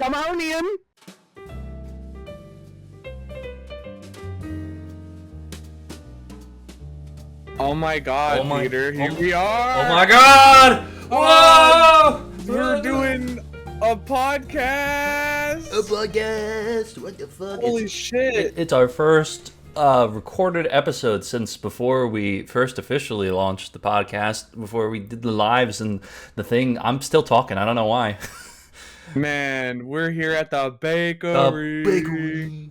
Come on in. Oh my God, Peter! Here we are. Oh my God! Whoa! We're doing a podcast. What the fuck? Holy shit! It's our first recorded episode since before we first officially launched the podcast. Before we did the lives and the thing. I'm still talking. I don't know why. Man, we're here at the bakery.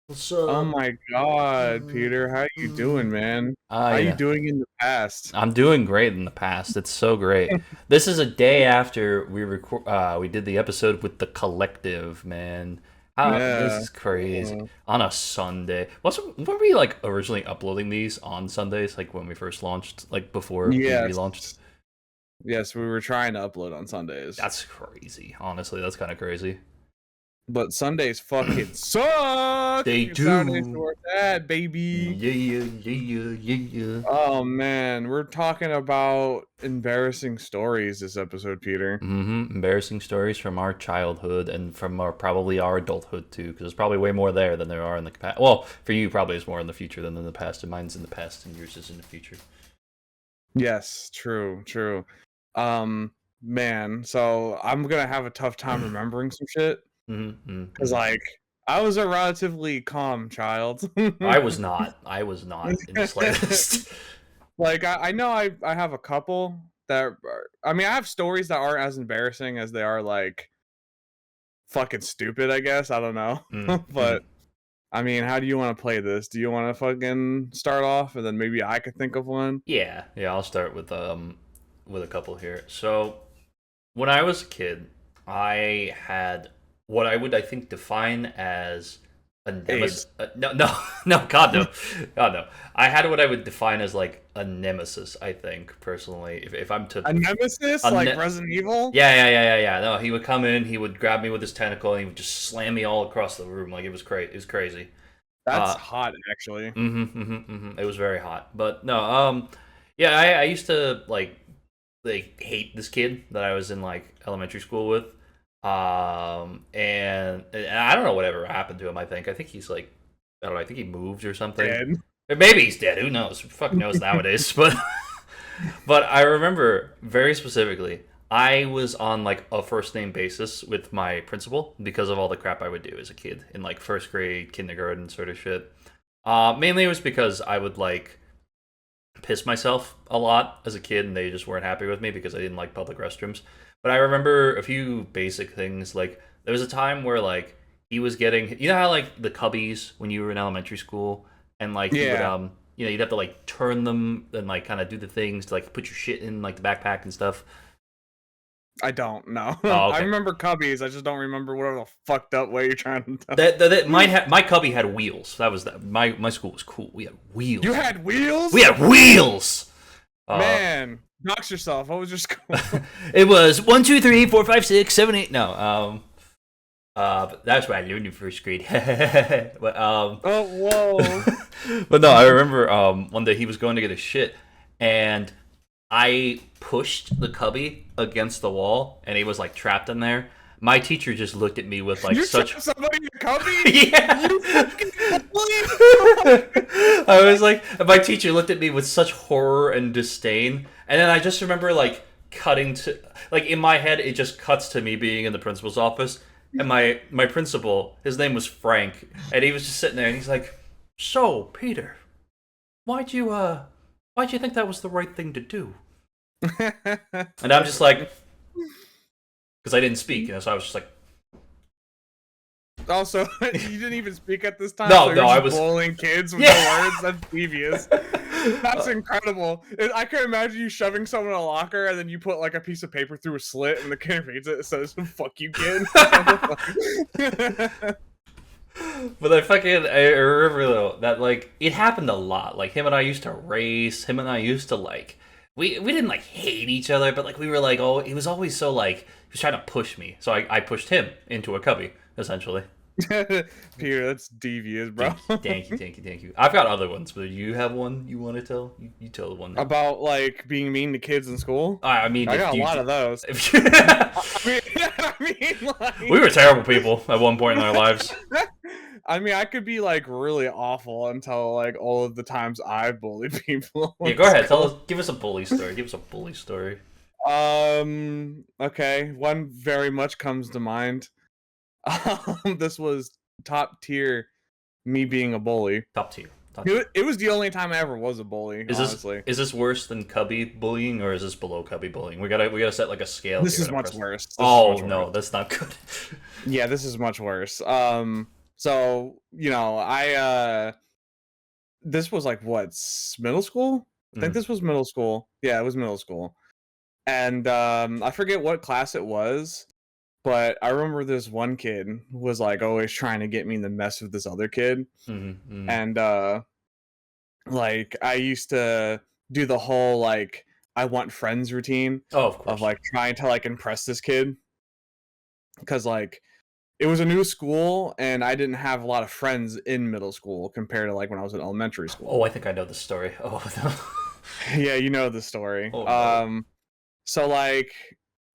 What's up? Oh my God, Peter! How you doing, man? How you doing in the past? I'm doing great in the past. It's so great. This is a day after we did the episode with the collective, man. This is crazy. On a Sunday. Were we like originally uploading these on Sundays, like when we first launched, like before we relaunched? Yes, we were trying to upload on Sundays. That's crazy. Honestly, that's kind of crazy. But Sundays fucking suck. They do. Saturdays were that, baby. Yeah. Oh man, we're talking about embarrassing stories this episode, Peter. Embarrassing stories from our childhood and from probably our adulthood too, because there's probably way more there than there are in the past. Well, for you, probably it's more in the future than in the past, and mine's in the past, and yours is in the future. Yes, true. Man, so I'm gonna have a tough time remembering some shit. Because like I was a relatively calm child. I was not in the slightest. Like I know I have a couple that I have stories that aren't as embarrassing as they are like fucking stupid, I guess. I don't know. But I mean, how do you want to play this? Do you want to fucking start off and then maybe I could think of one? Yeah, I'll start with a couple here. So when I was a kid, I had what I would, I think, define as a nemesis. No, God no. I had what I would define as like a nemesis. I think personally, if I'm to a nemesis, like Resident Evil. Yeah. No, he would come in, he would grab me with his tentacle, and he would just slam me all across the room. Like it was crazy. It was crazy. That's hot, actually. It was very hot, but no. Yeah, I used to like hate this kid that I was in like elementary school with. And I don't know whatever happened to him. I think he's like, I don't know, I think he moved or something. Dead. Or maybe he's dead. Who knows? Who fucking knows nowadays? But I remember very specifically, I was on like a first name basis with my principal because of all the crap I would do as a kid in like first grade, kindergarten sort of shit. Mainly it was because I would like piss myself a lot as a kid, and they just weren't happy with me because I didn't like public restrooms. But I remember a few basic things, like there was a time where like he was getting, you know how like the cubbies when you were in elementary school, and like you would, you'd have to like turn them and like kind of do the things to like put your shit in like the backpack and stuff. I don't know. Oh, okay. I remember cubbies. I just don't remember whatever the fucked up way you're trying to tell. My cubby had wheels. That was that. My school was cool. We had wheels. You had wheels? We had wheels. Man. Knocks yourself. What was your school? It was 1, 2, 3, 4, 5, 6, 7, 8. No, but that's what I learned in first grade. But oh, whoa. But no, I remember one day he was going to get a shit, and I pushed the cubby against the wall, and he was like trapped in there. My teacher just looked at me with like such. Somebody in the cubby? Yeah. I was like, my teacher looked at me with such horror and disdain, and then I just remember like cutting to like in my head it just cuts to me being in the principal's office, and my principal, his name was Frank, and he was just sitting there, and he's like, "So Peter, why'd you think that was the right thing to do?" And I'm just like. Because I didn't speak, so I was just like. Also, you didn't even speak at this time. No, I was bullying kids with the words. That's devious. That's incredible. I can imagine you shoving someone in a locker, and then you put like a piece of paper through a slit, and the kid reads it. It says, "Fuck you, kid." But I remember though that like it happened a lot. Like him and I used to race. Him and I used to like. We didn't like hate each other, but like we were like, oh, he was always so like he was trying to push me, so I pushed him into a cubby essentially. Peter, that's devious, bro. Thank you. I've got other ones, but do you have one you want to tell? You tell the one about like being mean to kids in school. I mean, I got a lot of those. I mean, like, We were terrible people at one point in our lives. I mean, I could be like really awful until like all of the times I bullied people. Yeah, go ahead. Give us a bully story. Give us a bully story. Okay, one very much comes to mind. This was top tier me being a bully. Top tier. It was the only time I ever was a bully, honestly. Is this worse than cubby bullying, or is this below cubby bullying? We gotta set like a scale. This is much worse. No, that's not good. Yeah, this is much worse. So I this was like what, middle school? I think this was middle school. Yeah, it was middle school. And I forget what class it was, but I remember this one kid was like always trying to get me in the mess with this other kid. And like I used to do the whole like I want friends routine of like trying to like impress this kid, because like it was a new school and I didn't have a lot of friends in middle school compared to like when I was in elementary school. Oh, I think I know the story. Oh no. Yeah, you know the story. Oh, no. So like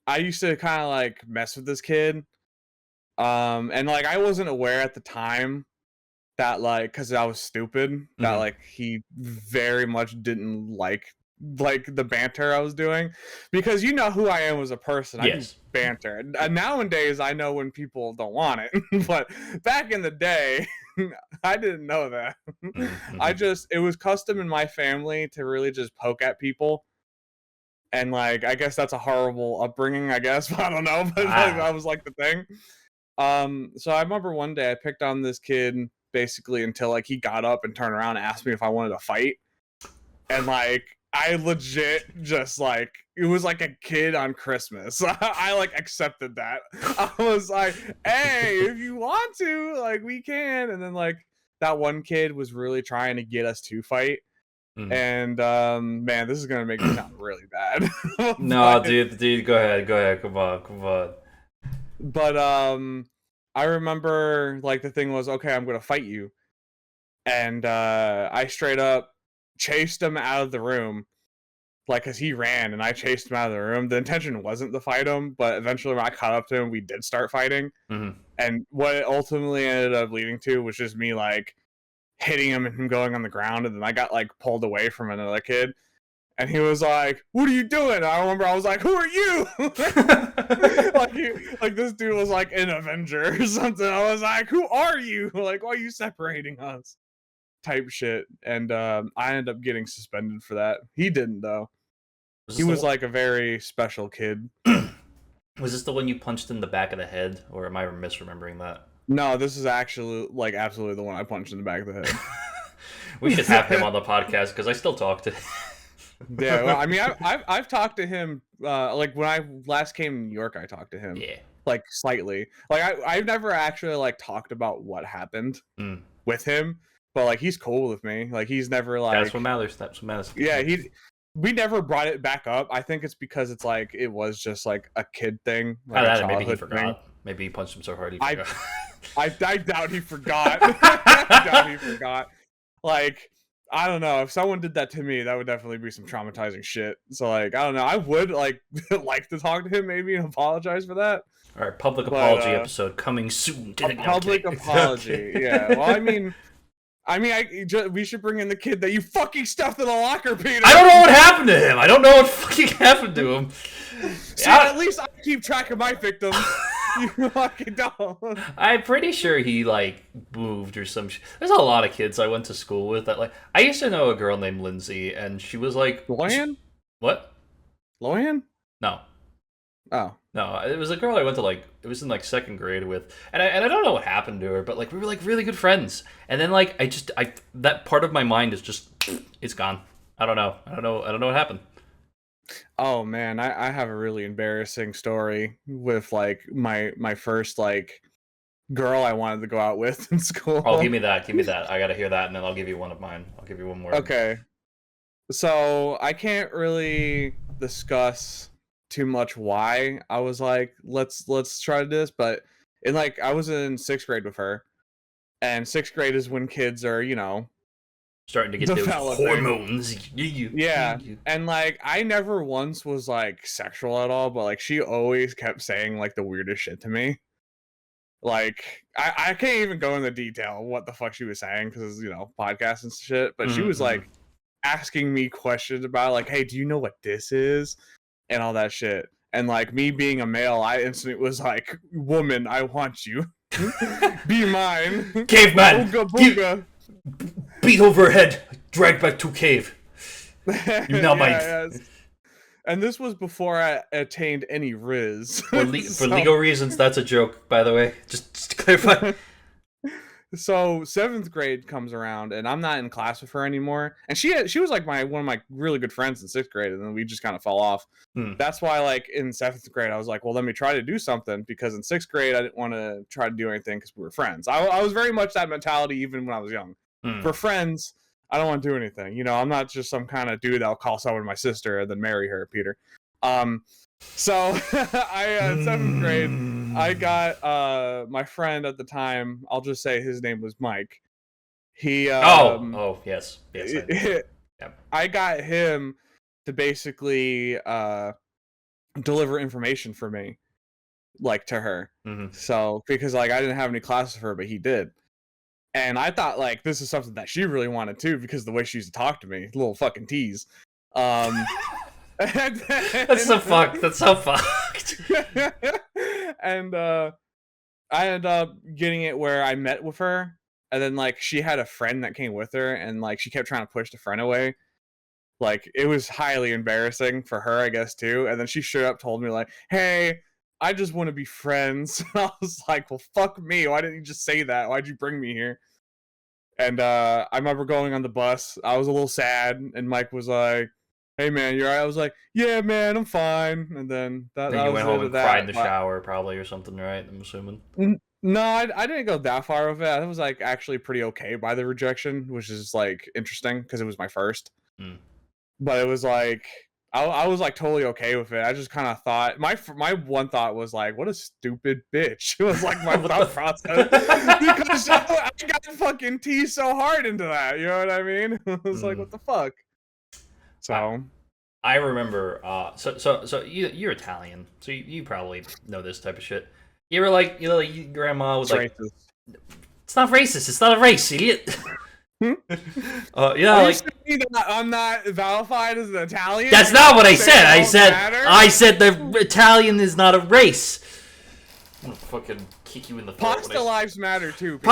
I used to kind of like mess with this kid, and like I wasn't aware at the time that like, because I was stupid, that like he very much didn't like the banter I was doing, because you know who I am as a person. I do banter, and nowadays I know when people don't want it, but back in the day I didn't know that. It was custom in my family to really just poke at people, and like I guess that's a horrible upbringing, I guess. I don't know, but like, that was like the thing. So I remember one day I picked on this kid basically until like he got up and turned around and asked me if I wanted to fight, and like I legit just like, it was like a kid on Christmas. I like accepted that. I was like, hey, if you want to, like, we can. And then like that one kid was really trying to get us to fight. And man, this is gonna make me sound really bad. No, dude, go ahead, come on. But I remember like the thing was, okay, I'm gonna fight you, and I straight up chased him out of the room, like, because he ran and I chased him out of the room. The intention wasn't to fight him, but eventually when I caught up to him, we did start fighting. And what it ultimately ended up leading to was just me like hitting him and him going on the ground, and then I got like pulled away from another kid, and he was like, "What are you doing?" I remember I was like, "Who are you?" like this dude was like an Avenger or something. I was like, "Who are you? Like, why are you separating us?" Type shit. And I ended up getting suspended for that. He didn't though. He was like a very special kid. Was this the one you punched in the back of the head, or am I misremembering that? No, this is actually like absolutely the one I punched in the back of the head. We should have him on the podcast because I still talk to him. Yeah, well, I mean, I've talked to him. Like when I last came to New York, I talked to him. Yeah. Like slightly. Like I've never actually like talked about what happened with him, but like he's cool with me. Like he's never like. That's what matters. That's what matters. Yeah, we never brought it back up. I think it's because it's like it was just like a kid thing. Like maybe he forgot. Thing. Maybe he punched him so hard he forgot. I doubt he forgot. I doubt he forgot. Like, I don't know. If someone did that to me, that would definitely be some traumatizing shit. So like, I don't know. I would like like to talk to him maybe and apologize for that. All right, public apology episode coming soon. Public apology. Yeah. Well, I mean, we should bring in the kid that you fucking stuffed in the locker, Peter. I don't know what happened to him. I don't know what fucking happened to him. See, at least I keep track of my victims. You fucking don't. I'm pretty sure he like moved or some shit. There's a lot of kids I went to school with that like. I used to know a girl named Lindsay, and she was like. Lohan? What? Lohan? No. Oh. No, it was a girl I went to like, it was in like second grade with, and I don't know what happened to her, but like we were like really good friends, and then like that part of my mind is just, it's gone. I don't know what happened. Oh man, I have a really embarrassing story with like my first like girl I wanted to go out with in school. Oh, give me that. I gotta hear that, and then I'll give you one of mine. I'll give you one more. Okay. So I can't really discuss too much why I was like, let's try this, but I was in 6th grade with her, and 6th grade is when kids are, starting to get those developing. hormones. Yeah. And like I never once was like sexual at all, but like she always kept saying like the weirdest shit to me. Like I can't even go into detail of what the fuck she was saying because you know podcasts and shit. But she was like asking me questions about like, hey, do you know what this is, and all that shit. And like me being a male, I instantly was like, woman, I want you. Be mine. Caveman! Ooga booga. Beat over her head, drag back to cave. You now mine. Yes. And this was before I attained any Riz. For legal reasons, that's a joke, by the way. Just to clarify. So 7th grade comes around, and I'm not in class with her anymore. And she was like one of my really good friends in 6th grade, and then we just kind of fell off. That's why, like in 7th grade, I was like, well, let me try to do something, because in 6th grade, I didn't want to try to do anything because we were friends. I was very much that mentality even when I was young. For friends, I don't want to do anything. You know, I'm not just some kind of dude that'll call someone my sister and then marry her, Peter. So I in 7th grade, I got my friend at the time. I'll just say his name was Mike. He yes. I got him to basically deliver information for me, like to her. So because like I didn't have any classes for her, but he did. And I thought like this is something that she really wanted too, because the way she used to talk to me, little fucking tease. That's so fucked. And I ended up getting it where I met with her, and then like she had a friend that came with her, and like she kept trying to push the friend away. Like it was highly embarrassing for her, I guess, too. And then she straight up told me like, hey, I just want to be friends. And I was like, well, fuck me, why didn't you just say that? Why'd you bring me here? And I remember going on the bus, I was a little sad, and Mike was like, hey man, you're right. I was like, yeah man, I'm fine. And then that you went home and cried in the shower probably or something, right? I'm assuming. No, I didn't go that far with it. I was like actually pretty okay by the rejection, which is like interesting because it was my first. But it was like I was like totally okay with it. I just kind of thought my one thought was like, what a stupid bitch. It was like my thought process, because I got fucking teased so hard into that. You know what I mean? It was like, what the fuck. So I remember. So you're Italian, so you probably know this type of shit. You were like, you know, like your grandma was like, racist. It's not racist. It's not a race, idiot. Like I'm not vilified as an Italian. That's not what I said. I said the Italian is not a race. I'm gonna fucking kick you in the throat. Pasta lives matter too. Peter.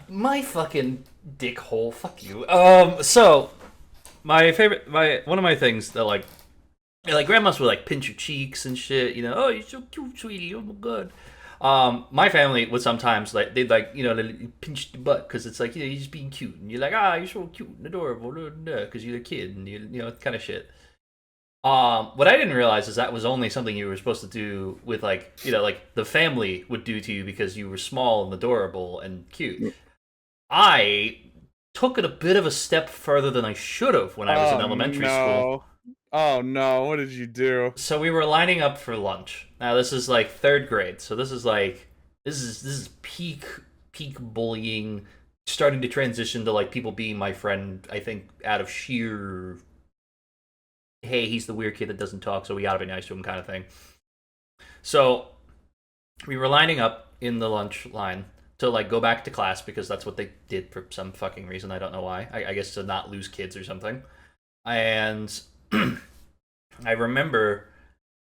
My fucking dickhole. Fuck you. So my favorite, one of my things that like grandmas would like pinch your cheeks and shit. You know, oh, you're so cute, sweetie. Oh my god. My family would sometimes like they'd like, you know, they'd pinch the butt because it's like, you know, you're just being cute and you're like, you're so cute and adorable because you're a kid and you know kind of shit. What I didn't realize is that was only something you were supposed to do with like, you know, like the family would do to you because you were small and adorable and cute. I took it a bit of a step further than I should have when I was in elementary school. Oh no, what did you do? So we were lining up for lunch. Now this is like 3rd grade, so this is peak bullying, starting to transition to like people being my friend, I think out of sheer, hey, he's the weird kid that doesn't talk, so we gotta be nice to him kind of thing. So we were lining up in the lunch line to like go back to class because that's what they did for some fucking reason. I don't know why. I guess to not lose kids or something. And I remember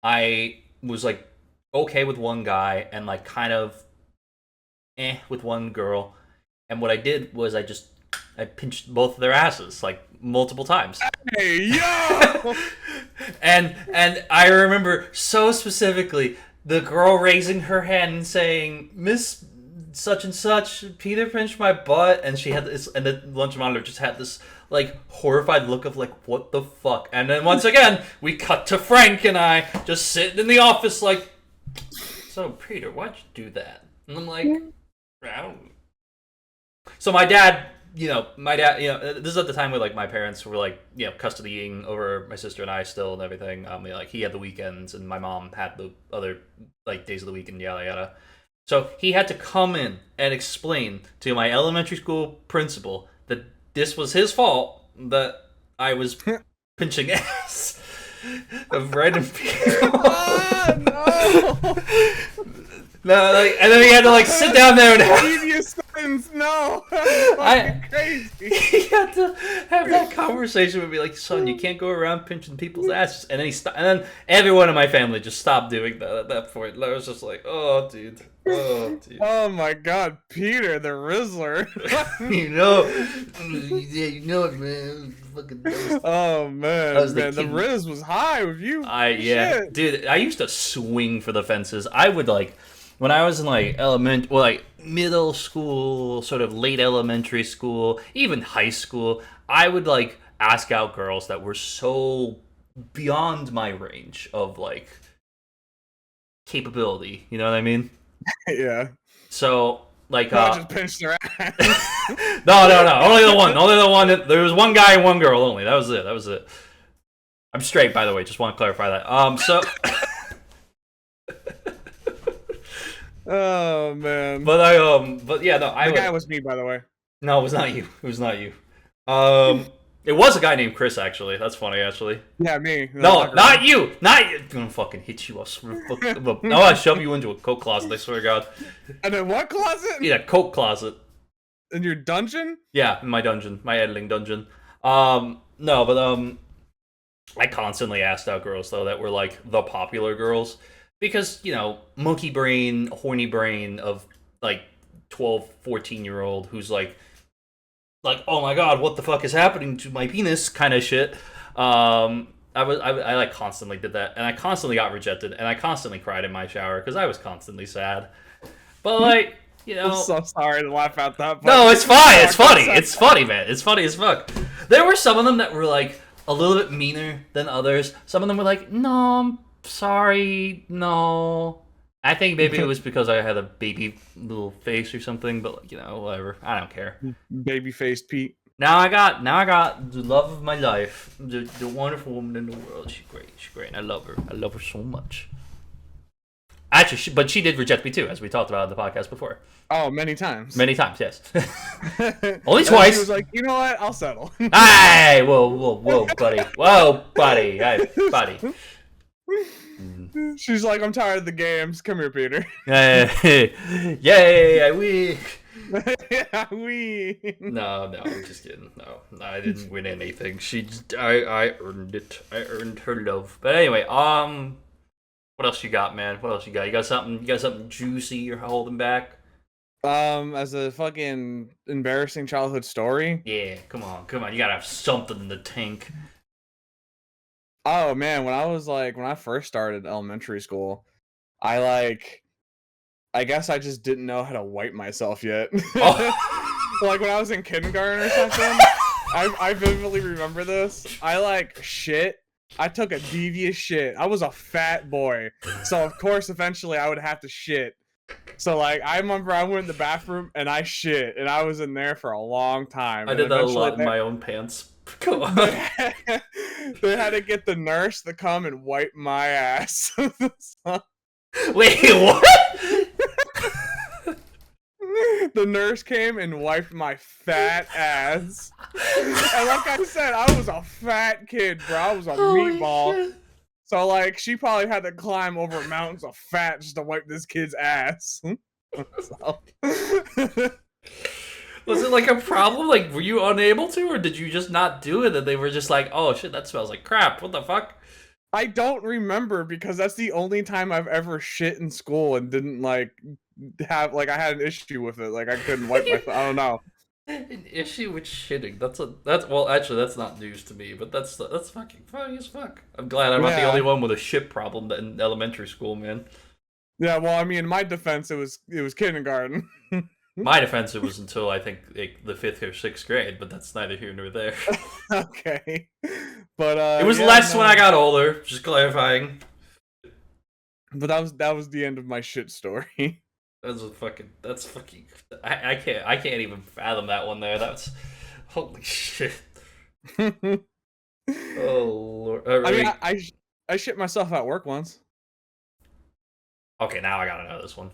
I was like okay with one guy and like kind of with one girl, and what I did was I pinched both of their asses like multiple times. Hey yo! and I remember so specifically the girl raising her hand and saying, "Miss such and such, Peter pinched my butt," and she had this, and the lunch monitor just had this like horrified look of like, what the fuck? And then once again we cut to Frank and I just sitting in the office like, so Peter, why'd you do that? And I'm like, I don't. So my dad, you know, this is at the time where like my parents were like, you know, custodying over my sister and I still and everything. Like he had the weekends and my mom had the other like days of the week and yada yada. So he had to come in and explain to my elementary school principal that this was his fault that I was pinching ass of random people. No. No, like, and then he had to like sit down there and Previous sentence, no. That's crazy. He had to have that conversation with me, like, son, you can't go around pinching people's asses. And then and then everyone in my family just stopped doing that at that point. And I was just like, oh, dude. Oh, dude. Oh my God, Peter the Rizzler. you know it, man. Fucking oh man, the Riz was high with you. Yeah, dude. I used to swing for the fences. I would like when I was in like middle school, sort of late elementary school, even high school. I would like ask out girls that were so beyond my range of like capability. You know what I mean? Yeah. So. Like, just pinched their ass. no. Only the one. There was one guy and one girl only. That was it. I'm straight, by the way. Just want to clarify that. So. oh man. But yeah, no. The guy was me, by the way. No, it was not you. It was not you. It was a guy named Chris, actually. That's funny, actually. Yeah, me. No, not you. Not you. I'm gonna fucking hit you. I'll shove you into a coat closet, I swear to God. And in what closet? Yeah, coat closet. In your dungeon? Yeah, in my dungeon. My editing dungeon. No, but, I constantly asked out girls, though, that were, like, the popular girls. Because, you know, monkey brain, horny brain of, like, 12, 14-year-old who's, like, oh my God, what the fuck is happening to my penis kind of shit. I like constantly did that, and I constantly got rejected, and I constantly cried in my shower because I was constantly sad. But like, you know, I'm so sorry to laugh at that. No, it's fine. It's funny. It's funny, man. It's funny as fuck. There were some of them that were like a little bit meaner than others. Some of them were like, no, I'm sorry, no. I think maybe it was because I had a baby little face or something, but like, you know, whatever. I don't care. Baby-faced Pete. Now I got the love of my life, the wonderful woman in the world. She's great, and I love her so much. Actually, but she did reject me too, as we talked about in the podcast before. Oh, many times. Many times, yes. Only twice. She was like, you know what? I'll settle. Hey, whoa, buddy, hey, buddy. She's like, I'm tired of the games. Come here, Peter. Yay, I win. Yeah, we. No, I'm just kidding. No, I didn't win anything. I earned it. I earned her love. But anyway, what else you got, man? What else you got? You got something juicy you're holding back? As a fucking embarrassing childhood story? Yeah, come on. You gotta have something in the tank. Oh man, when I first started elementary school, I guess I just didn't know how to wipe myself yet. Oh. Like when I was in kindergarten or something, I vividly remember this. Shit. I took a devious shit. I was a fat boy, so of course eventually I would have to shit. So like I remember I went in the bathroom and I shit, and I was in there for a long time. I did that a lot in my own pants. Come on. They had to get the nurse to come and wipe my ass. Wait, what? The nurse came and wiped my fat ass. And like I said, I was a fat kid, bro. I was a meatball. Shit. So like she probably had to climb over mountains of fat just to wipe this kid's ass. Was it like a problem? Like, were you unable to, or did you just not do it and they were just like, oh shit, that smells like crap, what the fuck? I don't remember, because that's the only time I've ever shit in school and didn't like have I had an issue with it. Like I couldn't wipe my I don't know. An issue with shitting. That's well, actually that's not news to me, but that's fucking funny as fuck. I'm glad I'm not the only one with a shit problem in elementary school, man. Yeah, well, I mean, in my defense, it was kindergarten. My defense, it was until I think the 5th or 6th grade, but that's neither here nor there. Okay, but it was less when I got older. Just clarifying. But that was the end of my shit story. That's fucking. I can't even fathom that one there. That's holy shit. Oh Lord. I mean, I shit myself at work once. Okay, now I gotta know this one.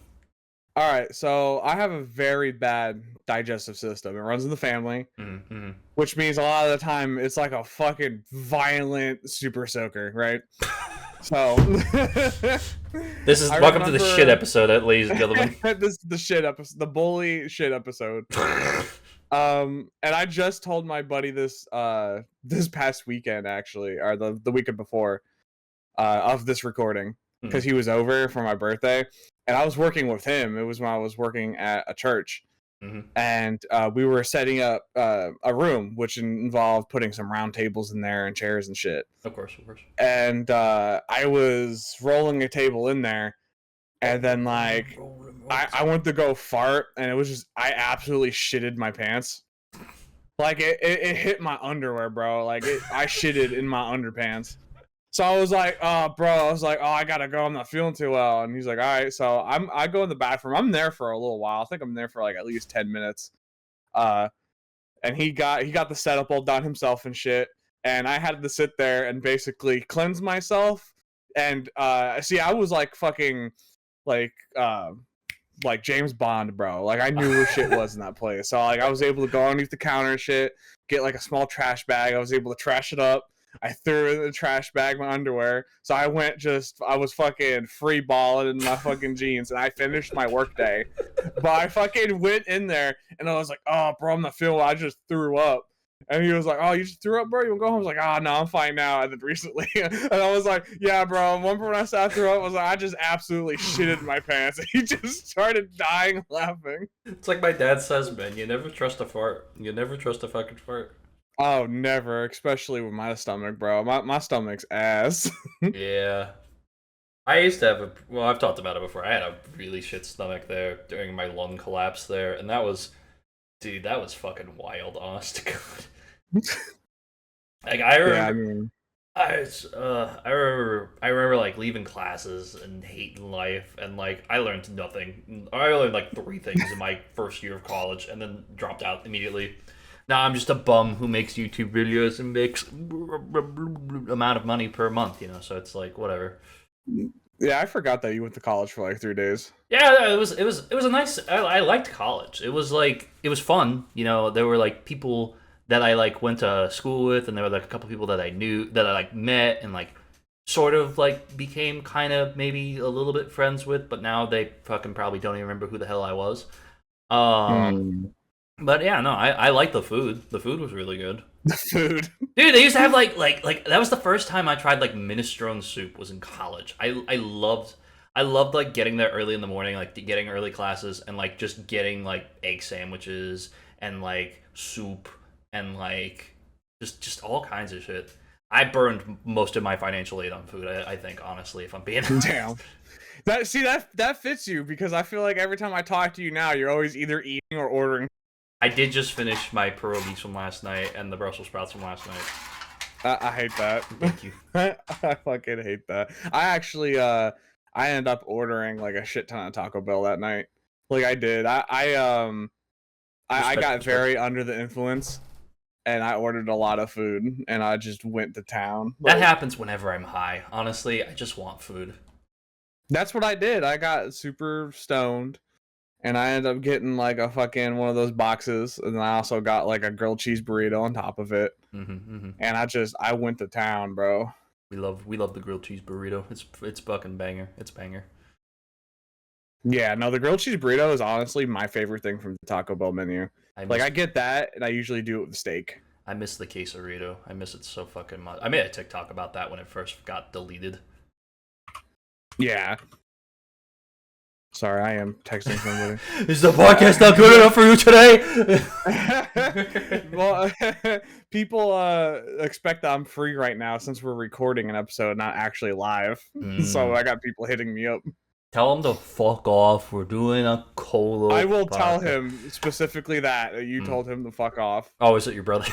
All right, so I have a very bad digestive system. It runs in the family, Mm-hmm. which means a lot of the time it's like a fucking violent super soaker, right? So This is I welcome to the shit remember episode, ladies and gentlemen. this is the shit episode, the bully shit episode. And I just told my buddy this this past weekend actually, or the weekend before of this recording, because he was over for my birthday, and I was working with him. It was when I was working at a church, and we were setting up a room, which involved putting some round tables in there and chairs and shit. Of course, of course. And I was rolling a table in there, and then like I went to go fart, and it was just I absolutely shitted my pants. Like it hit my underwear, bro. Like I shitted in my underpants. So I was like, oh, bro, I was like, oh, I gotta go. I'm not feeling too well. And he's like, all right. So I go in the bathroom. I'm there for a little while. I think I'm there for like at least 10 minutes. And he got the setup all done himself and shit. And I had to sit there and basically cleanse myself. And see, I was like fucking like James Bond, bro. Like I knew where shit was in that place. So like I was able to go underneath the counter and shit, get like a small trash bag. I was able to trash it up. I threw in the trash bag my underwear. So I was fucking free balling in my fucking jeans, and I finished my work day. But I fucking went in there and I was like, oh bro, I'm not feeling well. I just threw up. And he was like, oh, you just threw up, bro? You want to go home? I was like, oh, no, I'm fine now. And then recently, and I was like, yeah, bro. Remember when I said I threw up? I was like, I just absolutely shitted my pants. And he just started dying laughing. It's like my dad says, man, you never trust a fart. You never trust a fucking fart. Oh, never. Especially with my stomach, bro. My stomach's ass. Yeah. I used to have I've talked about it before. I had a really shit stomach there during my lung collapse there. And that was, dude, that was fucking wild, honest to God. Like, I remember. Yeah, I mean. I remember like leaving classes and hating life, and like I learned nothing. I learned like 3 things in my first year of college, and then dropped out immediately. Now I'm just a bum who makes YouTube videos and makes amount of money per month, you know. So it's like whatever. Yeah, I forgot that you went to college for like 3 days. Yeah, it was a nice. I liked college. It was like it was fun, you know. There were like people that I like went to school with, and there were like a couple people that I knew that I like met and like sort of like became kind of maybe a little bit friends with, but now they fucking probably don't even remember who the hell I was. But yeah, no, I like the food. The food was really good. The food, dude. They used to have like that was the first time I tried like minestrone soup was in college. I loved like getting there early in the morning, like getting early classes, and like just getting like egg sandwiches and like soup and like just all kinds of shit. I burned most of my financial aid on food. I think honestly, if I'm being damn. That fits you, because I feel like every time I talk to you now, you're always either eating or ordering. I did just finish my pierogies from last night and the Brussels sprouts from last night. I hate that. Thank you. I fucking hate that. I actually I ended up ordering like a shit ton of Taco Bell that night. Like I did. I got very under the influence, and I ordered a lot of food, and I just went to town. That happens whenever I'm high. Honestly, I just want food. That's what I did. I got super stoned, and I ended up getting like a fucking one of those boxes, and I also got like a grilled cheese burrito on top of it. And I went to town, bro. We love the grilled cheese burrito. It's fucking banger. It's banger. Yeah, no, the grilled cheese burrito is honestly my favorite thing from the Taco Bell menu. I get that, and I usually do it with steak. I miss the quesarito. I miss it so fucking much. I made a TikTok about that when it first got deleted. Yeah. Sorry, I am texting somebody. Is the podcast not good enough for you today? Well, people expect that I'm free right now since we're recording an episode, not actually live. So I got people hitting me up. Tell him to fuck off. We're doing a Co-Loafs. I will tell him specifically that you told him to fuck off. Oh, is it your brother?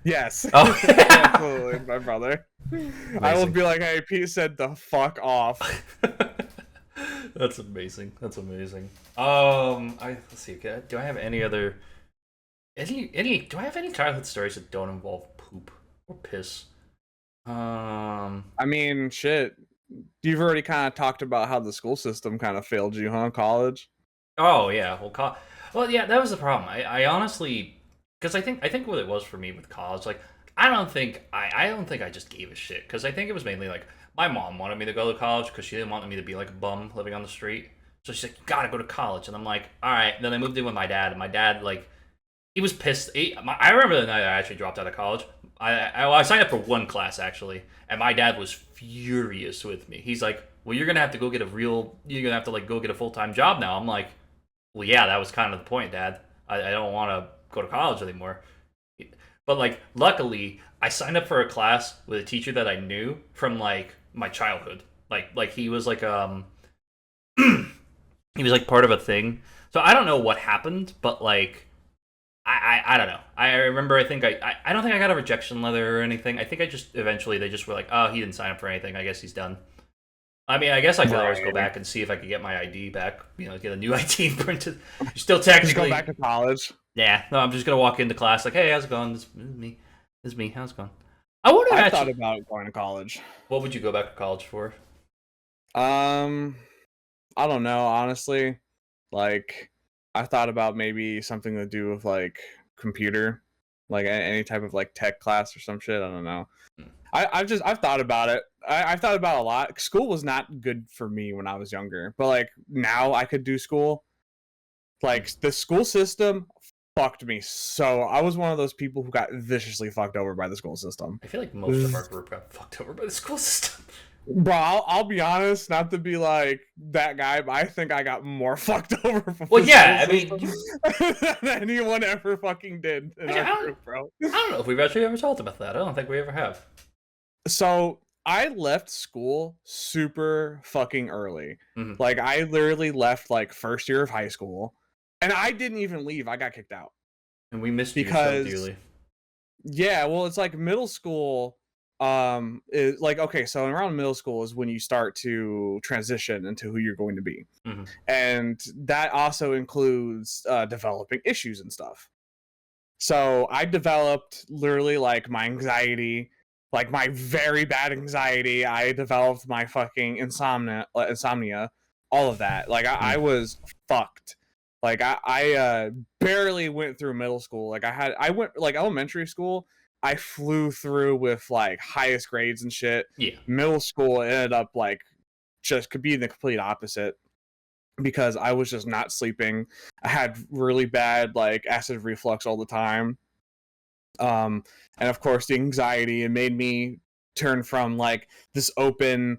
Yes. Oh, absolutely, my brother. Amazing. I will be like, hey, Pete said to fuck off. That's amazing. That's amazing. Let's see. Do I have any other do I have any childhood stories that don't involve poop or piss? I mean, shit. You've already kind of talked about how the school system kind of failed you, huh? College. Oh yeah, well yeah, that was the problem. I honestly, because I think what it was for me with college, like I don't think I just gave a shit because I think it was mainly like my mom wanted me to go to college because she didn't want me to be like a bum living on the street. So she's like, you gotta go to college, and I'm like, all right. Then I moved in with my dad, and my dad like he was pissed. I remember the night I actually dropped out of college. I signed up for one class actually, and my dad was furious with me. He's like, "Well, you're gonna have to go get a real. You're gonna have to like go get a full time job now." I'm like, "Well, yeah, that was kind of the point, Dad. I don't want to go to college anymore." But like, luckily, I signed up for a class with a teacher that I knew from like my childhood. Like he was like he was like part of a thing. So I don't know what happened, but like I don't know. I remember. I don't think I got a rejection letter or anything. I think I just eventually they just were like, oh, he didn't sign up for anything. I guess he's done. I mean, I guess I could always go Right. back and see if I could get my ID back. Get a new ID printed. Still Just go back technically, to college. yeah. No, I'm just gonna walk into class like, hey, how's it going? This is me. This is me. How's it going? I wonder I've thought actually, about going to college. what would you go back to college for? Um, I don't know, honestly. Like, I thought about maybe something to do with like computer, like any type of like tech class or some shit. I don't know. Hmm. I've thought about it. I've thought about it a lot. School was not good for me when I was younger, but like now I could do school. Hmm. Like the school system fucked me. So I was one of those people who got viciously fucked over by the school system. I feel like most of our group got fucked over by the school system. Bro, I'll be honest, not to be like that guy, but I think I got more fucked over from Well, the school yeah. I system mean, you. than anyone ever fucking did in Actually, our group, bro. I don't know if we've actually ever talked about that. I don't think we ever have. So I left school super fucking early. Hmm. Like I literally left like first year of high school, and I didn't even leave. I got kicked out And we missed you so because dearly. yeah, well, it's like middle school. Is like okay, so around middle school is when you start to transition into who you're going to be, Hmm. and that also includes developing issues and stuff. So I developed literally like my anxiety, like my very bad anxiety. I developed my fucking insomnia, all of that. Like I was fucked. Like I barely went through middle school. Like I went like elementary school. I flew through with like highest grades and shit. Yeah. Middle school ended up like just could be the complete opposite because I was just not sleeping. I had really bad like acid reflux all the time. And of course the anxiety, it made me turn from like this open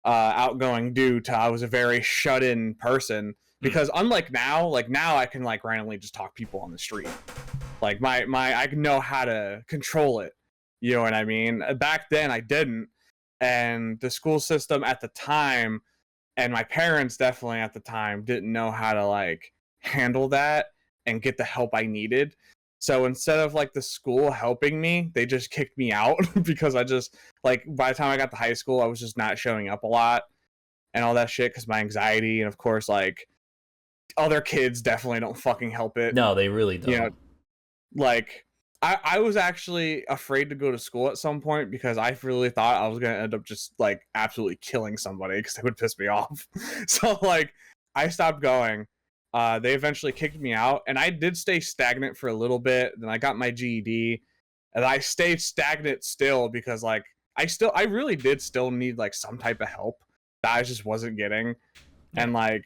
outgoing dude to I was a very shut in person because unlike now, like now I can like randomly just talk to people on the street. Like my I know how to control it. You know what I mean? Back then I didn't. And the school system at the time and my parents definitely at the time didn't know how to like handle that and get the help I needed. So instead of like the school helping me, they just kicked me out because I just like by the time I got to high school, I was just not showing up a lot and all that shit because my anxiety and of course like other kids definitely don't fucking help it. No, they really You know, don't. like I was actually afraid to go to school at some point because I really thought I was gonna end up just like absolutely killing somebody because they would piss me off. So like I stopped going. They eventually kicked me out, and I did stay stagnant for a little bit. Then I got my GED, and I stayed stagnant still because like I really did still need like some type of help that I just wasn't getting. Yeah. And like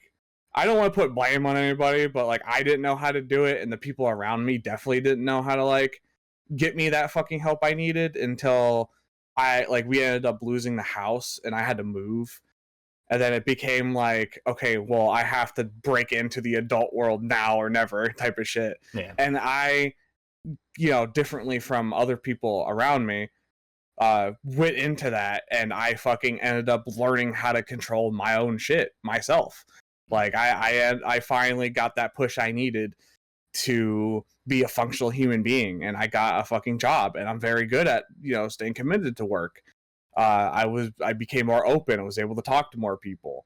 I don't want to put blame on anybody, but like I didn't know how to do it, and the people around me definitely didn't know how to like get me that fucking help I needed until I like we ended up losing the house and I had to move. And then it became like, okay, well, I have to break into the adult world now or never type of shit. Yeah. And I, differently from other people around me, went into that and I fucking ended up learning how to control my own shit myself. Like I finally got that push I needed to be a functional human being, and I got a fucking job, and I'm very good at staying committed to work. I became more open. I was able to talk to more people.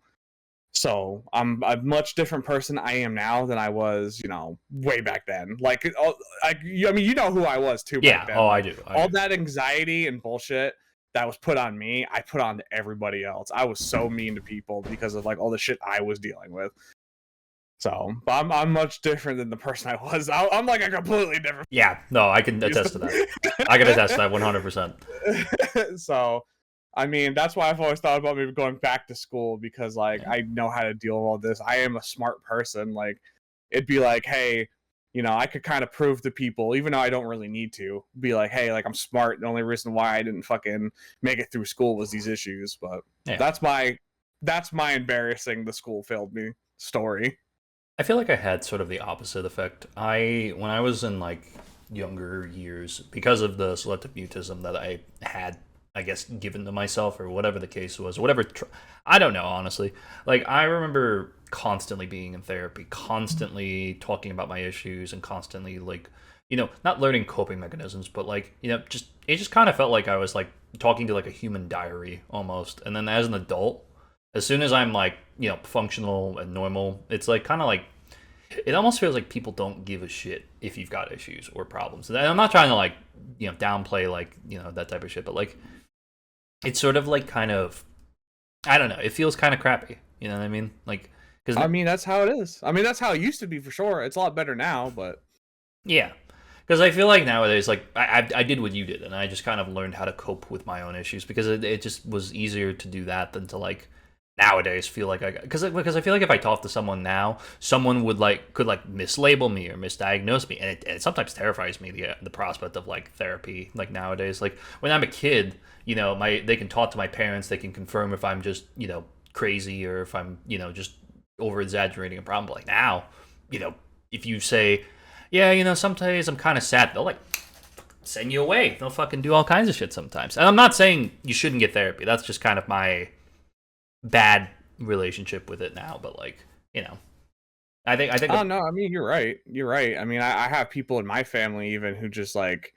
So I'm a much different person I am now than I was, way back then. Like, I mean, you know who I was too back Yeah. then. Oh, I Like do. I all do. that anxiety and bullshit that was put on me, I put on to everybody else. I was so mean to people because of like all the shit I was dealing with. So, but I'm much different than the person I was. I'm like a completely different. Yeah, no, I can attest to that. I can attest to that 100%. So, I mean, that's why I've always thought about maybe going back to school, because like I know how to deal with all this. I am a smart person. Like, it'd be like, hey, you know, I could kind of prove to people, even though I don't really need to, be like, hey, like I'm smart. The only reason why I didn't fucking make it through school was these issues. But that's my embarrassing the school failed me story. I feel like I had sort of the opposite effect. When I was in like younger years, because of the selective mutism that I had, I guess, given to myself or whatever the case was, I don't know, honestly. Like, I remember constantly being in therapy, constantly talking about my issues, and constantly, like, you know, not learning coping mechanisms, but like, you know, it just kind of felt like I was like talking to like a human diary almost. And then as an adult, as soon as I'm like, you know, functional and normal, it's like kind of like, it almost feels like people don't give a shit if you've got issues or problems. And I'm not trying to like, you know, downplay like, you know, that type of shit, but like, it's sort of like kind of, I don't know, it feels kind of crappy. You know what I mean? Like, because I mean, that's how it is. I mean, that's how it used to be for sure. It's a lot better now, but yeah. Because I feel like nowadays, like, I did what you did, and I just kind of learned how to cope with my own issues, because it just was easier to do that than to like nowadays feel like because I feel like if I talk to someone now, someone could mislabel me or misdiagnose me, and it sometimes terrifies me, the prospect of like therapy like nowadays. Like when I'm a kid, you know, they can talk to my parents, they can confirm if I'm just, you know, crazy or if I'm, you know, just over exaggerating a problem. But like now, you know, if you say, yeah, you know, some days I'm kind of sad, they'll like send you away. They'll fucking do all kinds of shit sometimes. And I'm not saying you shouldn't get therapy. That's just kind of my bad relationship with it now, but like, you know, I think oh no, I mean, you're right, I mean, I have people in my family even who just like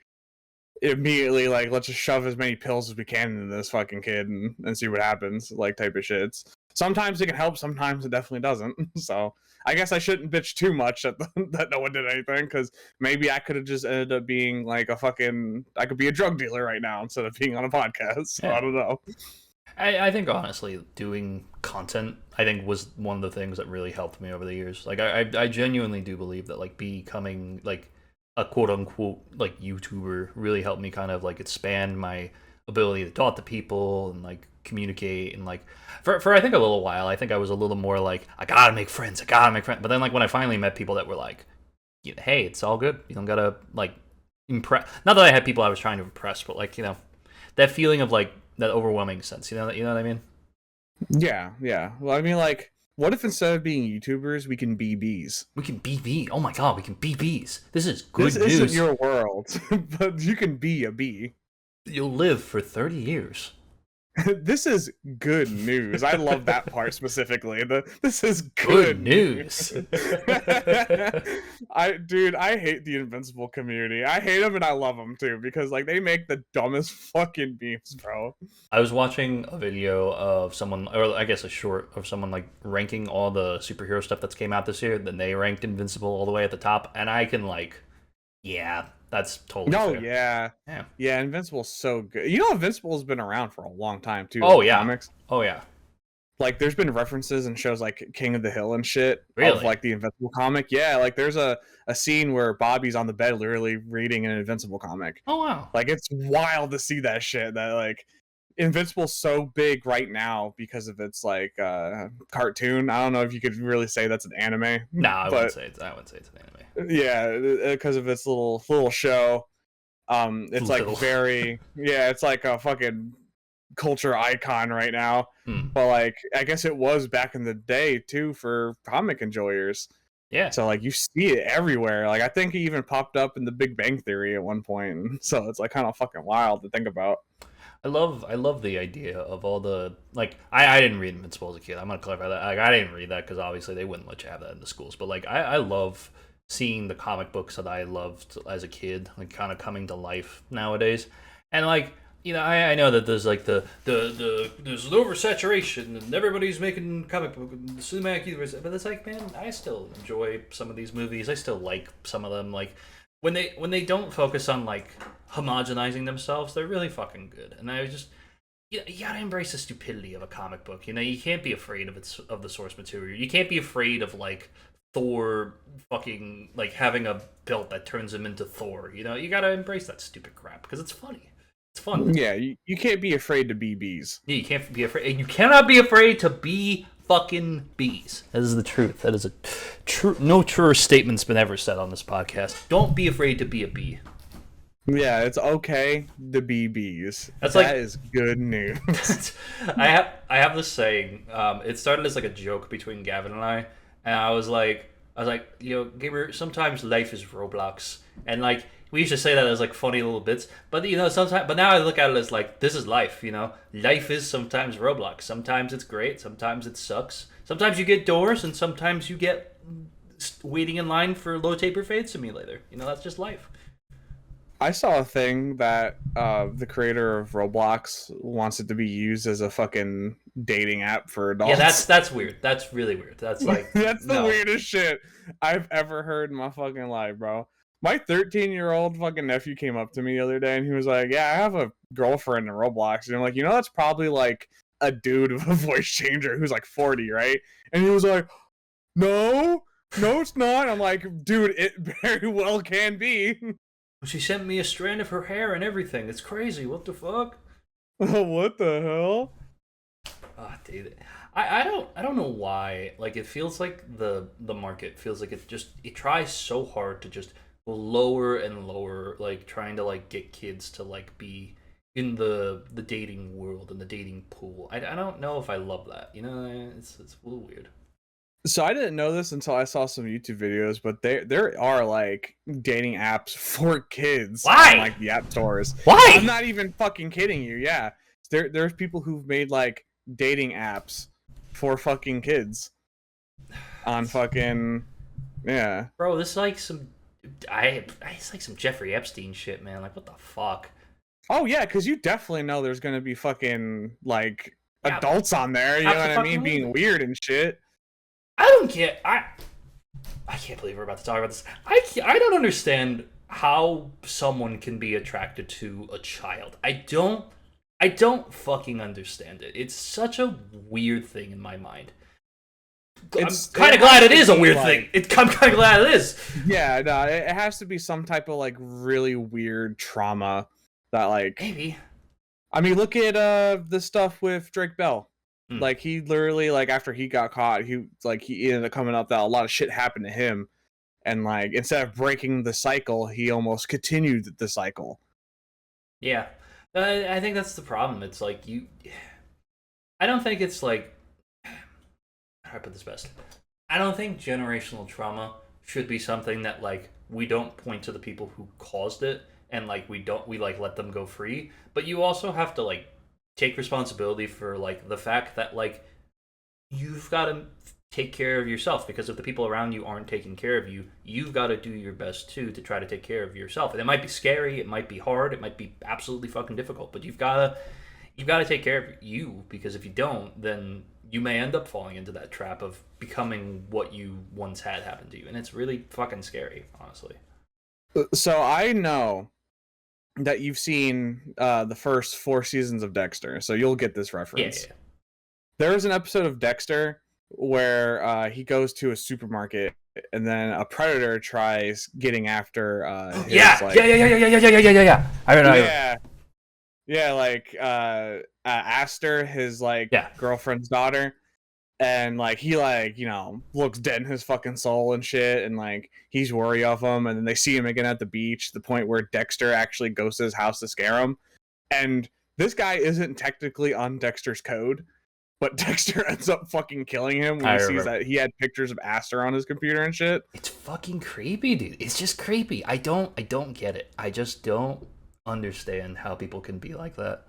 immediately like, let's just shove as many pills as we can into this fucking kid and see what happens, like type of shits. Sometimes it can help, sometimes it definitely doesn't. So I guess I shouldn't bitch too much that no one did anything, because maybe I could have just ended up being like I could be a drug dealer right now instead of being on a podcast. So yeah. I don't know. I think honestly, doing content, I think, was one of the things that really helped me over the years. Like I genuinely do believe that like becoming like a quote unquote like YouTuber really helped me kind of like expand my ability to talk to people and like communicate, and like for I think a little while, I think I was a little more like, I gotta make friends. But then like when I finally met people that were like, hey, it's all good. You don't gotta like impress. Not that I had people I was trying to impress, but like, you know, that feeling of like that overwhelming sense. You know what I mean? Yeah. Well, I mean, like, what if instead of being YouTubers, we can be bees? We can be bees. Oh my god, we can be bees. This is good news. This isn't your world, but you can be a bee. You'll live for 30 years. This is good news. I love that part specifically. This is good news. I hate the Invincible community. I hate them and I love them too, because like they make the dumbest fucking memes, bro. I was watching a video of someone, or I guess a short of someone like ranking all the superhero stuff that's came out this year. Then they ranked Invincible all the way at the top, and I can like, yeah, that's totally fair. Yeah. Invincible's so good. You know, Invincible's been around for a long time too. Oh yeah, comics. Oh yeah. Like there's been references in shows like King of the Hill and shit of like the Invincible comic. Yeah, like there's a scene where Bobby's on the bed literally reading an Invincible comic. Oh wow. Like it's wild to see that shit. That like Invincible's so big right now because of its like cartoon. I don't know if you could really say that's an anime. No, I wouldn't say it's an anime. Yeah, because of its little show. It's like it's like a fucking culture icon right now. But like I guess it was back in the day too for comic enjoyers. Yeah. So like you see it everywhere. Like I think it even popped up in The Big Bang Theory at one point. So it's like kind of fucking wild to think about. I love the idea of all the like. I didn't read Invincible as a kid. I'm gonna clarify that. Like I didn't read that because obviously they wouldn't let you have that in the schools. But like I love seeing the comic books that I loved as a kid, like kind of coming to life nowadays. And like, you know, I know that there's like there's an oversaturation and everybody's making comic book cinematic universe, but it's like, man, I still enjoy some of these movies. I still like some of them. Like when they don't focus on like homogenizing themselves, they're really fucking good. And I just, you gotta embrace the stupidity of a comic book. You know, you can't be afraid of the source material. You can't be afraid of like Thor fucking like having a belt that turns him into Thor. You know, you gotta embrace that stupid crap because it's funny. It's fun. Yeah, you can't be afraid to be bees. Yeah, you can't be afraid. You cannot be afraid to be fucking bees. That is the truth. That is a true. No truer statement's been ever said on this podcast. Don't be afraid to be a bee. Yeah, it's okay to be bees. That is good news. I have this saying. It started as like a joke between Gavin and I was like, you know, gamer. Sometimes life is Roblox, and like we used to say that as like funny little bits. But you know, sometimes. But now I look at it as like this is life. You know, life is sometimes Roblox. Sometimes it's great. Sometimes it sucks. Sometimes you get doors, and sometimes you get waiting in line for low taper fade simulator. You know, that's just life. I saw a thing that the creator of Roblox wants it to be used as a fucking dating app for adults. Yeah, that's weird. That's really weird. That's like that's the weirdest shit I've ever heard in my fucking life, bro. My 13-year-old fucking nephew came up to me the other day and he was like, "Yeah, I have a girlfriend in Roblox." And I'm like, "You know, that's probably like a dude with a voice changer who's like 40, right?" And he was like, "No, it's not." I'm like, "Dude, it very well can be." She sent me a strand of her hair and everything. It's crazy. What the fuck? What the hell? Ah, oh, dude. I don't know why. Like it feels like the market feels like it tries so hard to just lower and lower, like trying to like get kids to like be in the dating world and the dating pool. I don't know if I love that. You know, it's a little weird. So I didn't know this until I saw some YouTube videos, but there are like dating apps for kids Why? on like the app stores. Why? I'm not even fucking kidding you. Yeah, there's people who've made like dating apps for fucking kids on fucking yeah. Bro, this is like some it's like some Jeffrey Epstein shit, man. Like what the fuck? Oh yeah, because you definitely know there's gonna be fucking like adults on there. You know what I mean? Being weird and shit. I don't get. I can't believe we're about to talk about this. I don't understand how someone can be attracted to a child. I don't fucking understand it. It's such a weird thing in my mind. I'm kind of glad it is a weird thing. I'm kind of glad it is. Yeah, no, it has to be some type of like really weird trauma that like maybe. I mean, look at the stuff with Drake Bell. Like he literally like after he got caught, he ended up coming up that a lot of shit happened to him, and like instead of breaking the cycle, he almost continued the cycle. Yeah, I think that's the problem. It's like I don't think it's like how do I put this best? I don't think generational trauma should be something that like we don't point to the people who caused it and like we like let them go free, but you also have to like take responsibility for like the fact that like you've got to take care of yourself, because if the people around you aren't taking care of you, you've got to do your best too to try to take care of yourself. And it might be scary, it might be hard, it might be absolutely fucking difficult, but you've got to take care of you, because if you don't, then you may end up falling into that trap of becoming what you once had happen to you, and it's really fucking scary, honestly. So I know that you've seen the first 4 seasons of Dexter, so you'll get this reference. Yeah. There's an episode of Dexter where he goes to a supermarket and then a predator tries getting after his, yeah. I remember. Yeah, like Aster, his like girlfriend's daughter. And like he like, you know, looks dead in his fucking soul and shit, and like he's worried of him, and then they see him again at the beach, the point where Dexter actually goes to his house to scare him. And this guy isn't technically on Dexter's code, but Dexter ends up fucking killing him when he sees that he had pictures of Aster on his computer and shit. It's fucking creepy, dude. It's just creepy. I don't get it. I just don't understand how people can be like that.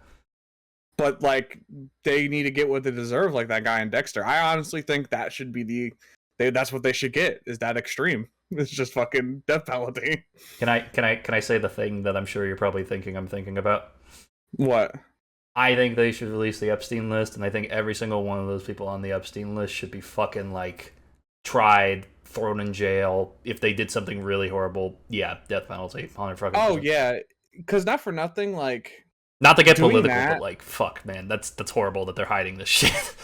But like they need to get what they deserve, like that guy in Dexter. I honestly think that should be that's what they should get, is that extreme. It's just fucking death penalty. Can I say the thing that I'm sure you're probably thinking I'm thinking about? What? I think they should release the Epstein list, and I think every single one of those people on the Epstein list should be fucking like tried, thrown in jail. If they did something really horrible, yeah, death penalty. 100%. Oh yeah, because not for nothing, like. Not to get political, but like, fuck, man, that's horrible that they're hiding this shit.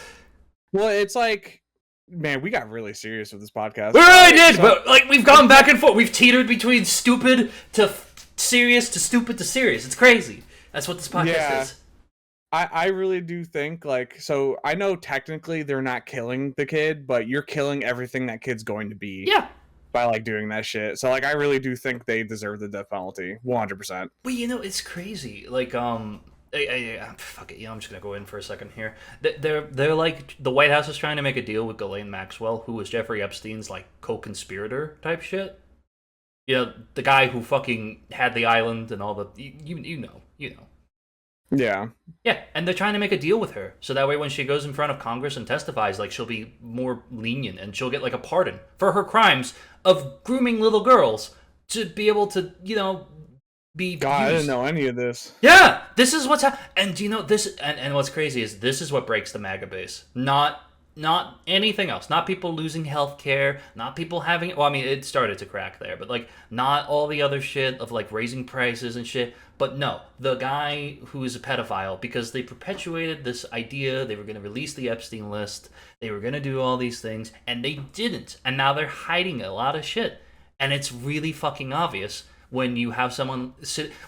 Well, it's like Man, we got really serious with this podcast. We really did, but like we've gone back and forth. We've teetered between stupid to serious to stupid to serious. It's crazy. That's what this podcast is. I really do think, like, so I know technically they're not killing the kid, but you're killing everything that kid's going to be. Yeah. By like doing that shit. So like I really do think they deserve the death penalty. 100%. But you know, it's crazy. Like fuck it. You know, I'm just gonna go in for a second here. They're like the White House is trying to make a deal with Ghislaine Maxwell, who was Jeffrey Epstein's like co-conspirator type shit. You know, the guy who fucking had the island and all the you know. Yeah. Yeah, and they're trying to make a deal with her, so that way when she goes in front of Congress and testifies, like she'll be more lenient and she'll get like a pardon for her crimes of grooming little girls to be able to, you know, be God, used. I didn't know any of this. Yeah, this is what's and do you know this? And what's crazy is this is what breaks the MAGA base, not anything else. Not people losing health care, not people having, well, I mean, it started to crack there, but like not all the other shit of like raising prices and shit. But no, the guy who is a pedophile, because they perpetuated this idea, they were going to release the Epstein list, they were going to do all these things, and they didn't. And now they're hiding a lot of shit. And it's really fucking obvious when you have someone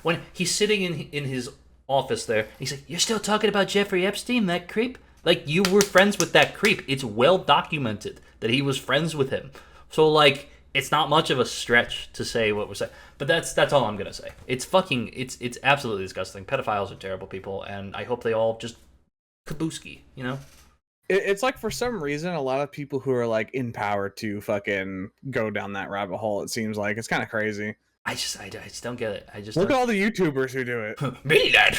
when he's sitting in his office there, he's like, "You're still talking about Jeffrey Epstein, that creep? Like, you were friends with that creep. It's well documented that he was friends with him." So like, it's not much of a stretch to say what was said. But that's all I'm gonna say. It's fucking it's absolutely disgusting. Pedophiles are terrible people, and I hope they all just kabooski, you know? It's like for some reason a lot of people who are like in power to fucking go down that rabbit hole. It seems like it's kind of crazy. I just don't get it. I just look at all the YouTubers who do it. Me that.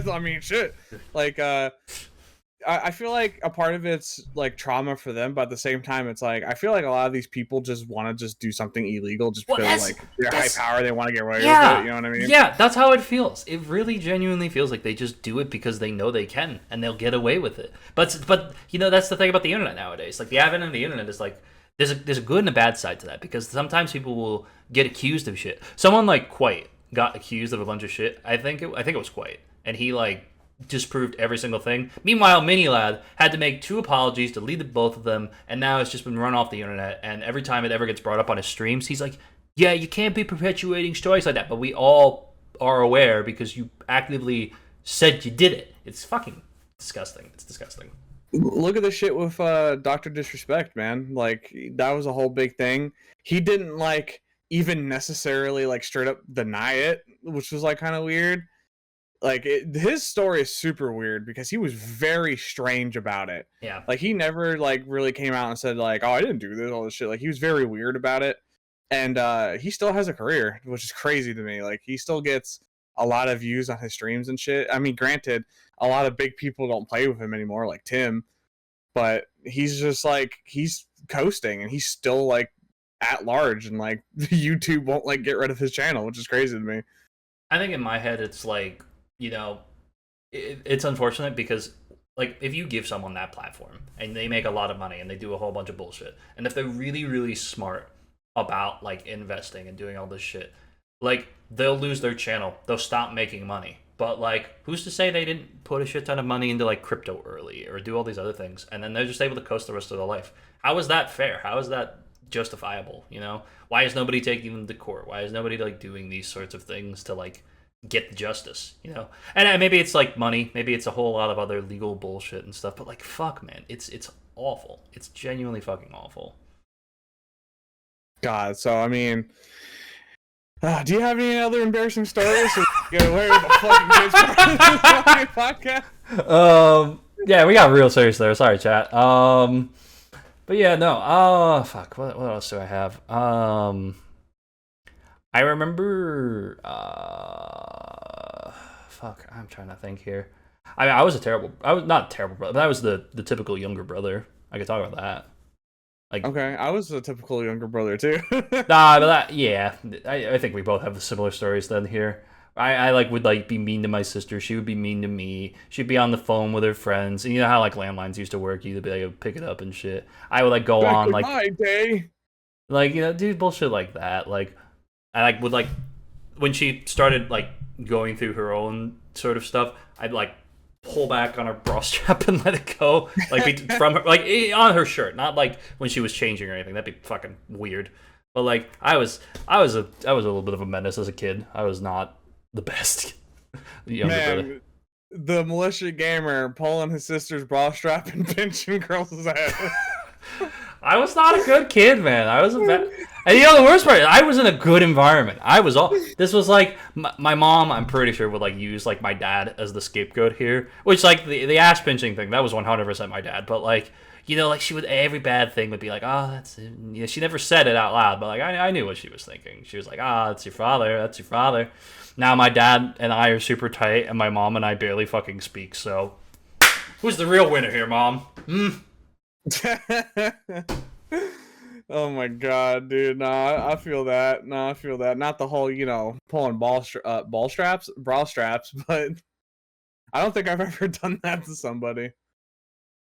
I mean, shit. Like, I feel like a part of it's like trauma for them, but at the same time, it's like I feel like a lot of these people just want to just do something illegal just because like they're high power, they want to get away with it. You know what I mean? Yeah, that's how it feels. It really genuinely feels like they just do it because they know they can and they'll get away with it. But you know, that's the thing about the internet nowadays. Like the advent of the internet is like there's a good and a bad side to that, because sometimes people will get accused of shit. Someone like Quite got accused of a bunch of shit. I think it was Quite, and he like disproved every single thing. Meanwhile, Minilad had to make 2 apologies, deleted both of them, and now it's just been run off the internet. And every time it ever gets brought up on his streams, he's like, "Yeah, you can't be perpetuating stories like that." But we all are aware because you actively said you did it. It's fucking disgusting. It's disgusting. Look at the shit with Dr. Disrespect, man. Like, that was a whole big thing. He didn't like even necessarily like straight up deny it, which was like kind of weird. Like, his story is super weird because he was very strange about it. Yeah. Like, he never like really came out and said like, "Oh, I didn't do this," all this shit. Like, he was very weird about it. And he still has a career, which is crazy to me. Like, he still gets a lot of views on his streams and shit. I mean, granted, a lot of big people don't play with him anymore, like Tim, but he's just like, he's coasting and he's still like at large, and like YouTube won't like get rid of his channel, which is crazy to me. I think in my head, it's like, you know, it's unfortunate because like if you give someone that platform and they make a lot of money and they do a whole bunch of bullshit, and if they're really, really smart about like investing and doing all this shit, like they'll lose their channel, they'll stop making money. But like, who's to say they didn't put a shit ton of money into like crypto early or do all these other things, and then they're just able to coast the rest of their life? How is that fair? How is that justifiable? You know, why is nobody taking them to court? Why is nobody like doing these sorts of things to like get the justice? You know, and maybe it's like money, maybe it's a whole lot of other legal bullshit and stuff. But like, fuck, man, it's awful. It's genuinely fucking awful. God, so I mean, do you have any other embarrassing stories? Get away with the fucking kids podcast. Yeah, we got real serious there. Sorry, chat. But yeah, no. Fuck. What else do I have? I remember. Fuck. I'm trying to think here. I mean, I was not a terrible brother, but I was the typical younger brother. I could talk about that. Like, okay, I was a typical younger brother too. Nah, but I think we both have similar stories then here. I like would like be mean to my sister. She would be mean to me. She'd be on the phone with her friends. And you know how like landlines used to work? You'd be like, pick it up and shit. I would like go back on in like my day. Like, you know, dude, bullshit like that. Like, I like would like when she started like going through her own sort of stuff, I'd like pull back on her bra strap and let it go, like from her, like on her shirt, not like when she was changing or anything. That'd be fucking weird. But like I was a little bit of a menace as a kid. I was not the best younger brother. The militia gamer pulling his sister's bra strap and pinching girls' head. I was not a good kid, man. I was a bad. And the worst part, I was in a good environment. This was like my mom. I'm pretty sure would like use like my dad as the scapegoat here, which like the ass pinching thing that was 100% my dad. But like like she would every bad thing would be like, oh, that's it. She never said it out loud, but like I knew what she was thinking. She was like, that's your father. That's your father. Now my dad and I are super tight, and my mom and I barely fucking speak. So, who's the real winner here, Mom? Oh my god, dude! No, I feel that. No, I feel that. Not the whole, pulling bra straps, but I don't think I've ever done that to somebody.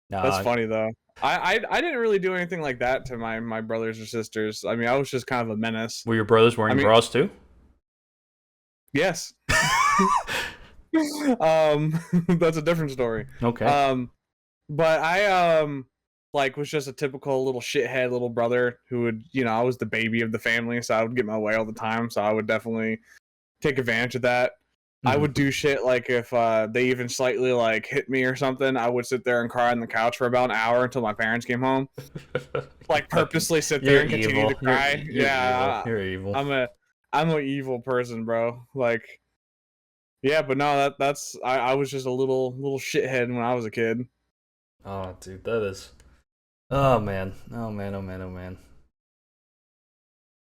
No, that's funny though. I didn't really do anything like that to my brothers or sisters. I mean, I was just kind of a menace. Were your brothers wearing bras too? Yes. That's a different story. Okay. But I was just a typical little shithead little brother who would, I was the baby of the family, so I would get my way all the time. So I would definitely take advantage of that. I would do shit like if they even slightly like hit me or something, I would sit there and cry on the couch for about an hour until my parents came home. Like purposely sit there and continue to cry. You're evil. I'm an evil person, bro. Like, yeah, but no, that's I was just a little shithead when I was a kid. Oh, dude, that is. Oh man, oh man, oh man, oh man.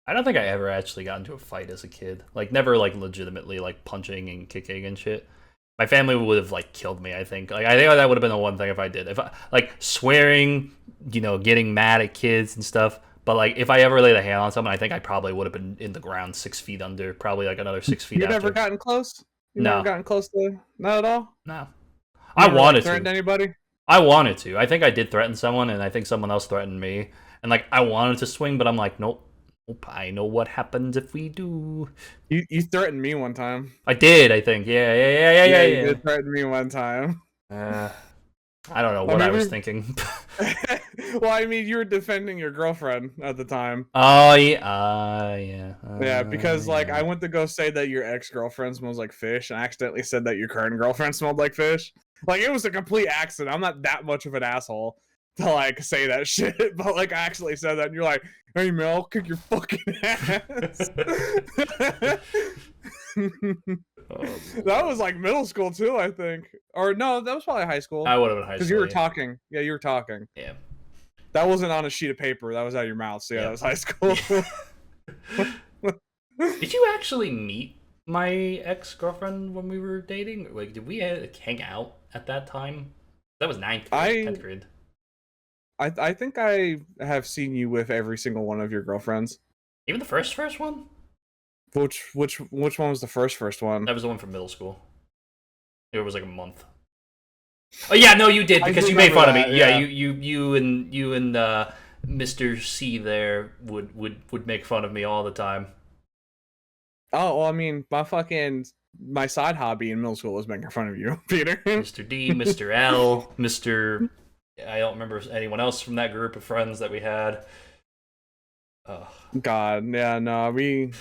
I don't think I ever actually got into a fight as a kid. Like, never like legitimately like punching and kicking and shit. My family would have like killed me. I think. Like, I think that would have been the one thing if I did. If I like swearing, getting mad at kids and stuff. But like, if I ever laid a hand on someone, I think I probably would have been in the ground 6 feet under, probably like another 6 feet. You never gotten close? You no. Never gotten close to? Not at all. No. I wanted to. Threatened anybody? I wanted to. I think I did threaten someone, and I think someone else threatened me. And like, I wanted to swing, but I'm like, nope. I know what happens if we do. You threatened me one time. I did. I think. Yeah. You did threaten me one time. I don't know what I was thinking. Well, I mean, you were defending your girlfriend at the time. Oh, yeah. Yeah, because, like, I went to go say that your ex-girlfriend smells like fish, and I accidentally said that your current girlfriend smelled like fish. Like, it was a complete accident. I'm not that much of an asshole to, like, say that shit, but, like, I actually said that, and you're like, hey, man, I'll kick your fucking ass. That was like middle school too, I think. Or no, that was probably high school. I would have been high school. Because you were talking. Yeah, you were talking. Yeah. That wasn't on a sheet of paper. That was out of your mouth. So yeah, that was high school. Did you actually meet my ex-girlfriend when we were dating? Like, did we hang out at that time? That was 9th grade, 10th grade. I think I have seen you with every single one of your girlfriends. Even the first one? Which one was the first one? That was the one from middle school. It was like a month. Oh yeah, no, you did because you made fun of me. Yeah, you and Mr. C there would make fun of me all the time. Oh, well, I mean, my side hobby in middle school was making fun of you, Peter. Mr. D, Mr. L, Mr. I don't remember anyone else from that group of friends that we had. God, yeah, no, we've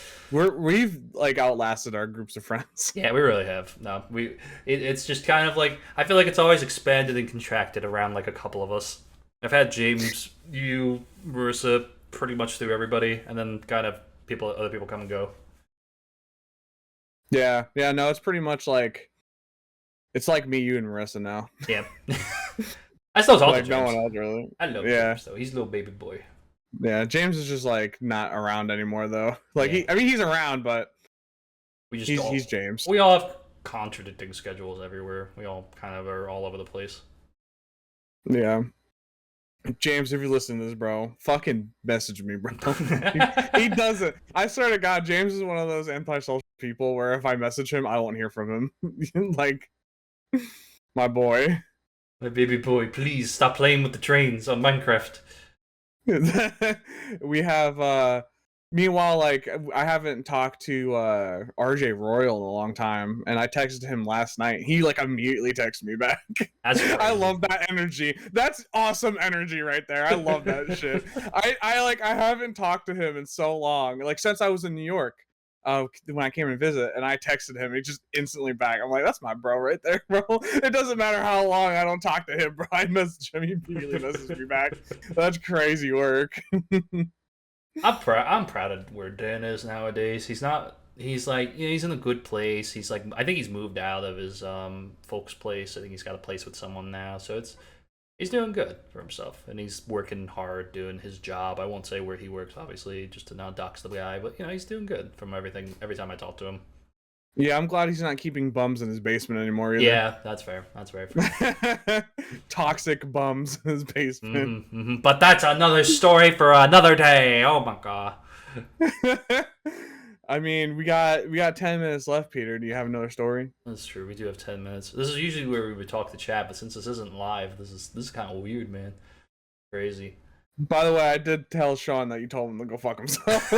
like outlasted our groups of friends. Yeah, we really have. No, it's just kind of like, I feel like it's always expanded and contracted around like a couple of us. I've had James, you, Marissa, pretty much through everybody, and then kind of other people come and go. Yeah, no, it's pretty much like, it's like me, you, and Marissa now. Yeah. I still talk to James. No one else really. I love James though. He's a little baby boy. Yeah, James is just like not around anymore though. Like he's around, but he's James. We all have contradicting schedules everywhere. We all kind of are all over the place. Yeah. James, if you listen to this, bro, fucking message me, bro. he doesn't. I swear to God, James is one of those antisocial people where if I message him, I won't hear from him. Like, my boy. My baby boy, please stop playing with the trains on Minecraft. We have Meanwhile, like I haven't talked to RJ Royal in a long time, and I texted him last night. He like immediately texted me back. That's crazy. I love that energy. That's awesome energy right there. I love that shit. I haven't talked to him in so long, like since I was in New York. When I came and visit, and I texted him, he just instantly back. I'm like, that's my bro right there, bro. It doesn't matter how long I don't talk to him, bro. I message him, he immediately messages me back. That's crazy work. I'm proud of where Dan is nowadays. He's not. He's like, you know, he's in a good place. He's like, I think he's moved out of his folks' place. I think he's got a place with someone now. So he's doing good for himself, and he's working hard doing his job. I won't say where he works, obviously, just to not dox the guy. But you know, he's doing good from everything. Every time I talk to him. Yeah, I'm glad he's not keeping bums in his basement anymore either. Yeah, that's fair. That's very fair. Toxic bums in his basement. But that's another story for another day. Oh my god. I mean, we got 10 minutes left, Peter. Do you have another story? That's true. We do have 10 minutes. This is usually where we would talk to chat, but since this isn't live, this is kind of weird, man. Crazy. By the way, I did tell Sean that you told him to go fuck himself.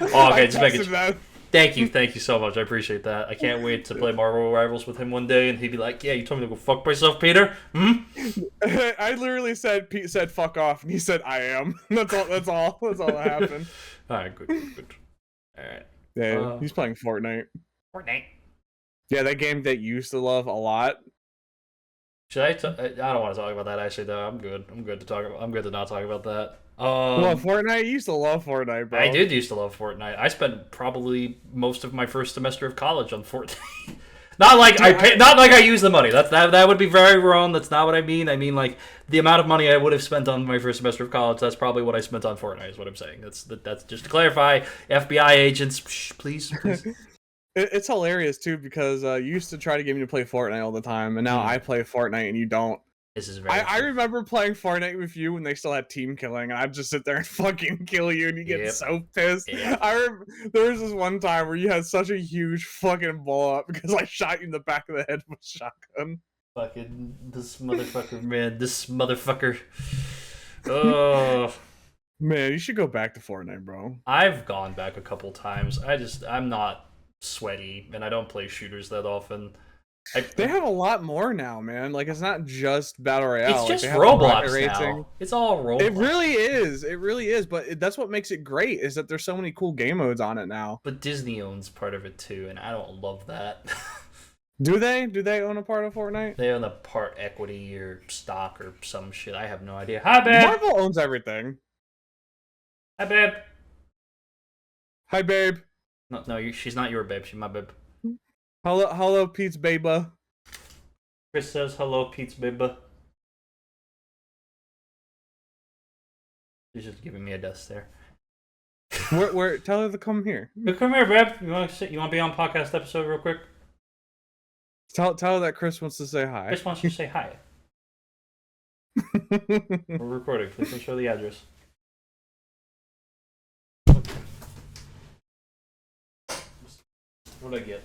Oh, okay, just make it. Thank you so much. I appreciate that. I can't wait to play Marvel Rivals with him one day, and he'd be like, "Yeah, you told me to go fuck myself, Peter." I literally said, Pete said, "Fuck off," and he said, "I am." That's all that happened. All right, good. All right. Yeah, he's playing Fortnite. Yeah, that game that you used to love a lot. Should I don't want to talk about that actually. Though I'm good. I'm good to not talk about that. Well, Fortnite. You used to love Fortnite, bro. I did used to love Fortnite. I spent probably most of my first semester of college on Fortnite. Not like I used the money. That would be very wrong. That's not what I mean. I mean like the amount of money I would have spent on my first semester of college. That's probably what I spent on Fortnite. Is what I'm saying. That's just to clarify. FBI agents, please. It's hilarious too because you used to try to get me to play Fortnite all the time, and now I play Fortnite and you don't. This is very. I remember playing Fortnite with you when they still had team killing, and I'd just sit there and fucking kill you, and you get so pissed. Yep. There was this one time where you had such a huge fucking blow up because I shot you in the back of the head with a shotgun. Fucking this motherfucker, man! This motherfucker. Oh. Man, you should go back to Fortnite, bro. I've gone back a couple times. I'm not sweaty, and I don't play shooters that often. They have a lot more now, man. Like, it's not just Battle Royale. It's just like, Roblox now. It's all Roblox. It really is. It really is. But that's what makes it great, is that there's so many cool game modes on it now. But Disney owns part of it, too, and I don't love that. Do they? Do they own a part of Fortnite? They own a part equity or stock or some shit. I have no idea. Hi, babe! Marvel owns everything. Hi, babe! Hi, babe. No, she's not your babe. She's my babe. Hello, Pete's babe. Chris says hello, Pete's babe. She's just giving me a death stare. Where? Tell her to come here. Come here, babe. You want to be on podcast episode real quick? Tell her that Chris wants to say hi. Chris wants you to say hi. We're recording. Please don't show the address. What did I get?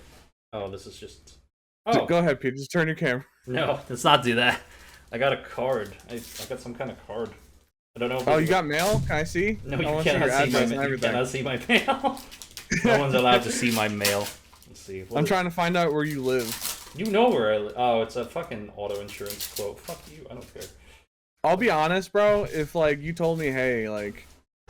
Oh, this is just. Oh, go ahead, Pete. Just turn your camera. No, let's not do that. I got a card. I got some kind of card. I don't know. Oh, you got mail? Can I see? No, you cannot see my mail. No one's allowed to see my mail. Let's see. I'm trying to find out where you live. You know where I live. Oh, it's a fucking auto insurance quote. Fuck you. I don't care. I'll be honest, bro. If like you told me, hey, like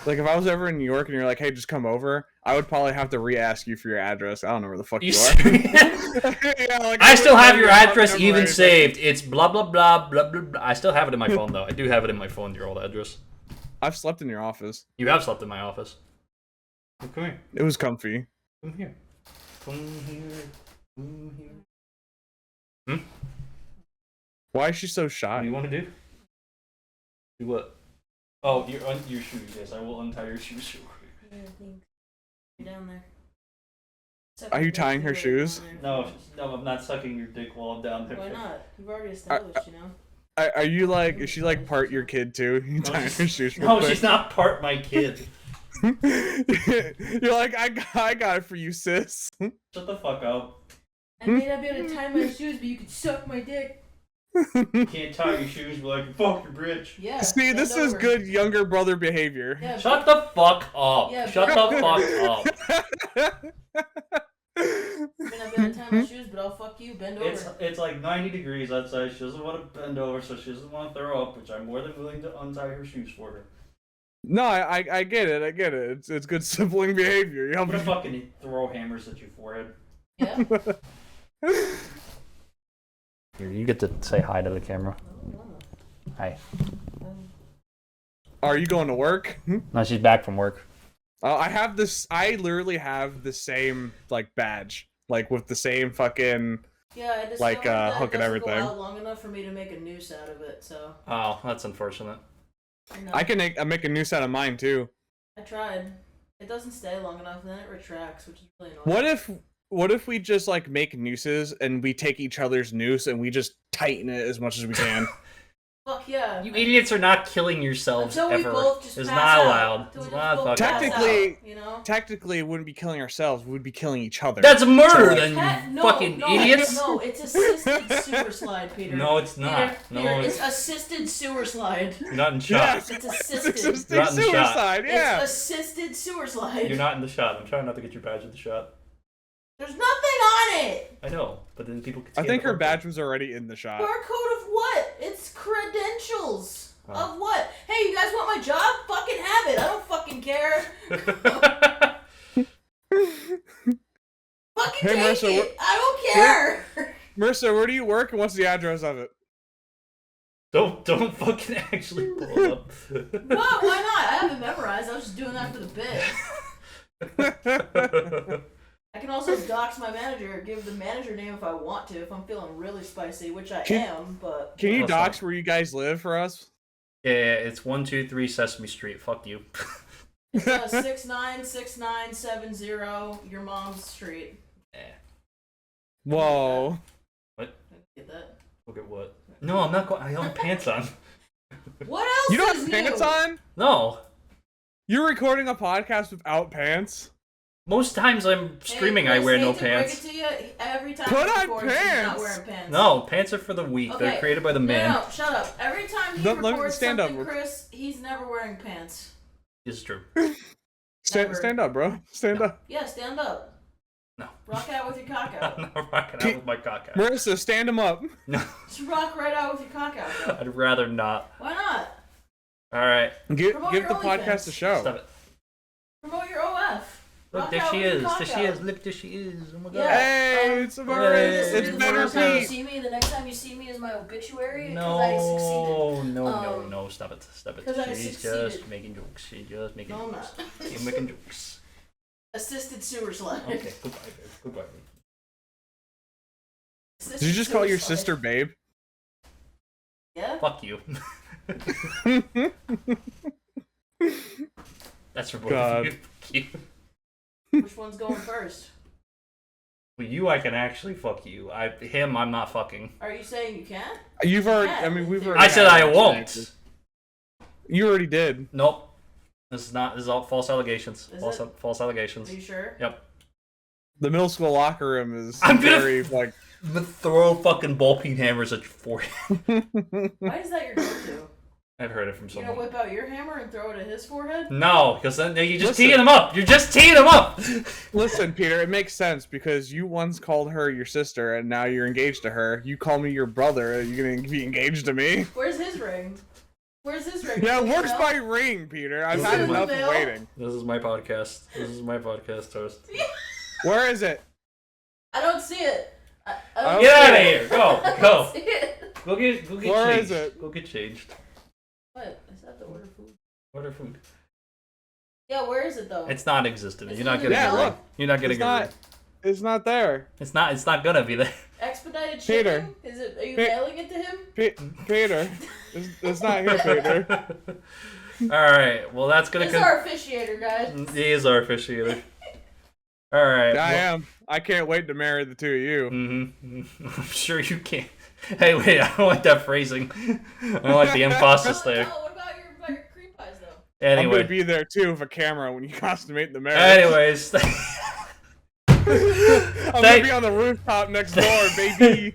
if I was ever in New York and you're like, hey, just come over, I would probably have to re-ask you for your address. I don't know where the fuck you are. Yeah, like, I still have your address even saved. It's blah blah blah blah blah blah. I still have it in my phone though. I do have it in my phone. Your old address. I've slept in your office. You have slept in my office. Well, come here. It was comfy. Come here. Come here. Come here. Why is she so shy? What do you want to do? Do what? Oh, your shoes. Yes, I will untie your shoes real quick. Yeah, thanks. You're down there. Are you tying her shoes? No, I'm not sucking your dick while I'm down there. Why not? You've already established, you know. Are you like? Is she like part your kid too? You tying her shoes? No, she's not part my kid. You're like, I got it for you, sis. Shut the fuck up. I may not be able to tie my shoes, but you can suck my dick. You can't tie your shoes, but like, fuck your britch. Yeah. See, this is good younger brother behavior. Yeah, Shut the fuck up. Yeah, Shut the fuck up. I mean, I've got to tie my shoes, but I'll fuck you. Bend over. It's like 90 degrees outside. She doesn't want to bend over, so she doesn't want to throw up, which I'm more than willing to untie her shoes for her. No, I get it. I get it. It's good sibling behavior. I'm gonna fucking throw hammers at your forehead. Yeah. Here, you get to say hi to the camera. Hi. Are you going to work? No, she's back from work. I have this. I literally have the same like badge, like with the same fucking Yeah, I discovered like that hook it and doesn't everything. go out long enough for me to make a noose out of it, so. Oh, that's unfortunate. No. I can make a noose out of mine too. I tried. It doesn't stay long enough, and then it retracts, which is really annoying. What if we just like make nooses and we take each other's noose and we just tighten it as much as we can? Fuck yeah. You idiots are not killing yourselves Until we ever. both just It's pass not out. allowed. Until It's we not just both fucking pass Technically- out, you know? Technically, we wouldn't be killing ourselves. We'd be killing each other. That's murder, So, then, you No, fucking no, idiots. No, it's assisted sewer slide, Peter. No, it's not. Peter, No, Peter, it's it's assisted sewer slide. you're not in shot. Yes. It's It's assisted. assisted Not in the shot. suicide. Yeah. It's assisted sewer slide. You're not in the shot. I'm trying not to get your badge in the shot. There's nothing on it. I know, but then people can. I think her badge was already in the shot. Barcode of what? It's credentials. Oh. Of what? Hey, you guys want my job? Fucking have it. I don't fucking care. Fucking Hey, take Marissa, it. I don't care. Marissa, where do you work and what's the address of it? Don't fucking actually pull it up. What? Why not? I haven't memorized. I was just doing that for the bit. I can also dox my manager, give the manager name if I want to, if I'm feeling really spicy, which I am, but... Can you Plus dox where you guys live for us? Yeah, it's 123 Sesame Street. Fuck you. It's 696970, your mom's street. Yeah. Whoa. What? Get that? Look at what? No, I'm not going. I don't have pants on. What else You don't is have pants new? on? No. You're recording a podcast without pants? Most times I'm streaming, Hey, I wear Chris, no hate to break pants. it to you, every time Put you on record, he's not pants. wearing pants. No, pants are for the weak. Okay. They're created by the man. No, shut up. Every time he Let me records stand something, up. Chris, he's never wearing pants. This is true. Never. Stand up, bro. Stand up. Yeah, stand up. No. Rock out with your cock out. I'm not rocking out with my cock out. Marissa, stand him up. No, Just rock right out with your cock out, bro. I'd rather not. Why not? All right, Give Promote the your podcast OnlyFans. a show. stop it. Promote your OF. Look, Rock there out she with your is. cock There she out. is. Look, there she is. Oh my god. Yeah. Hey, it's Hey. it's The better next time you Pete. see me, the next time you see me is my obituary. 'Cause No, I succeeded. no, stop it, stop it. 'cause I She's succeeded. just making jokes. She's just making No, I'm jokes. not. She's making jokes. Assisted sewer slide. Okay, goodbye, babe. Goodbye. Babe. Assisted Did you just call sewer your slide. sister babe? Yeah. Fuck you. That's for both God. of you. Fuck you. Which one's going first? Well, you, I can actually fuck you. Him, I'm not fucking. Are you saying you can't? You've already. Yeah. I mean, we've already. I said had I it. won't. You already did. Nope. This is not. This is all false allegations. Is False, it? false allegations. Are you sure? Yep. The middle school locker room is I'm gonna- very like. I'm gonna throw fucking ball peen hammers at your forehead. Why is that your go-to? I've heard it from You gonna someone. whip out your hammer and throw it at his forehead? No, because then you're just Listen. teeing them up. You're just teeing them up. Listen, Peter, it makes sense because you once called her your sister and now you're engaged to her. You call me your brother. Are you gonna be engaged to me? Where's his ring? Where's his ring? Yeah, it You works know? by ring, Peter. I've Is had it in enough the of mail? waiting. This is my podcast. This is my podcast host. Where is it? I don't see it. I Oh, don't Get see out of it. here. Go. I Go. don't see it. Go get Where changed. is it? Go get changed. What? Is that the order food? Order food. Yeah, where is it though? It's not existent. It's You're not in the getting Yeah, a look. ring. You're not getting It's a not. ring. It's not there. It's not gonna be there. Expedited Peter. shipping? Is it? Are you Pe- mailing it to him? Peter, it's not here, Peter. All right. Well, that's gonna. This is our officiator, guys. He is our officiator. All right. I am. I can't wait to marry the two of you. Mm-hmm. I'm sure you can. Hey, wait. I don't like that phrasing. I don't like the emphasis there. Oh, what about your cream pies though? I'm Anyway. gonna be there too with a camera when you consummate the marriage. Anyways. I'm gonna be on the rooftop next door, baby.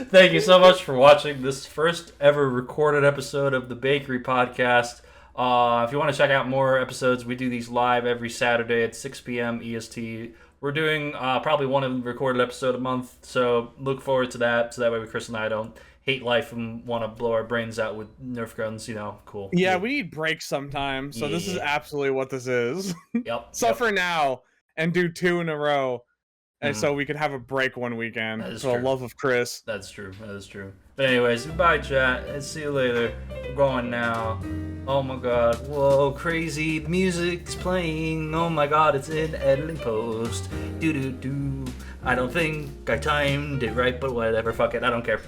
Thank you so much for watching this first ever recorded episode of the Bakery Podcast. If you want to check out more episodes, we do these live every Saturday at 6 p.m. EST. We're doing probably one recorded episode a month, so look forward to that. So that way, Chris and I don't hate life and want to blow our brains out with Nerf guns. You know, cool. Yeah, we need breaks sometimes. So this is absolutely what this is. Yep. So for now, and do 2 in a row, and so we could have a break one weekend. For the love of Chris. That's true. That is true. But anyways, goodbye, chat. And see you later. We're going now. Oh my god. Whoa, crazy. The music's playing. Oh my god, it's in editing post. Do. I don't think I timed it right, but whatever. Fuck it. I don't care.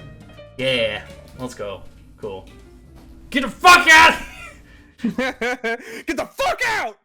Yeah. Let's go. Cool. Get the fuck out! Get the fuck out!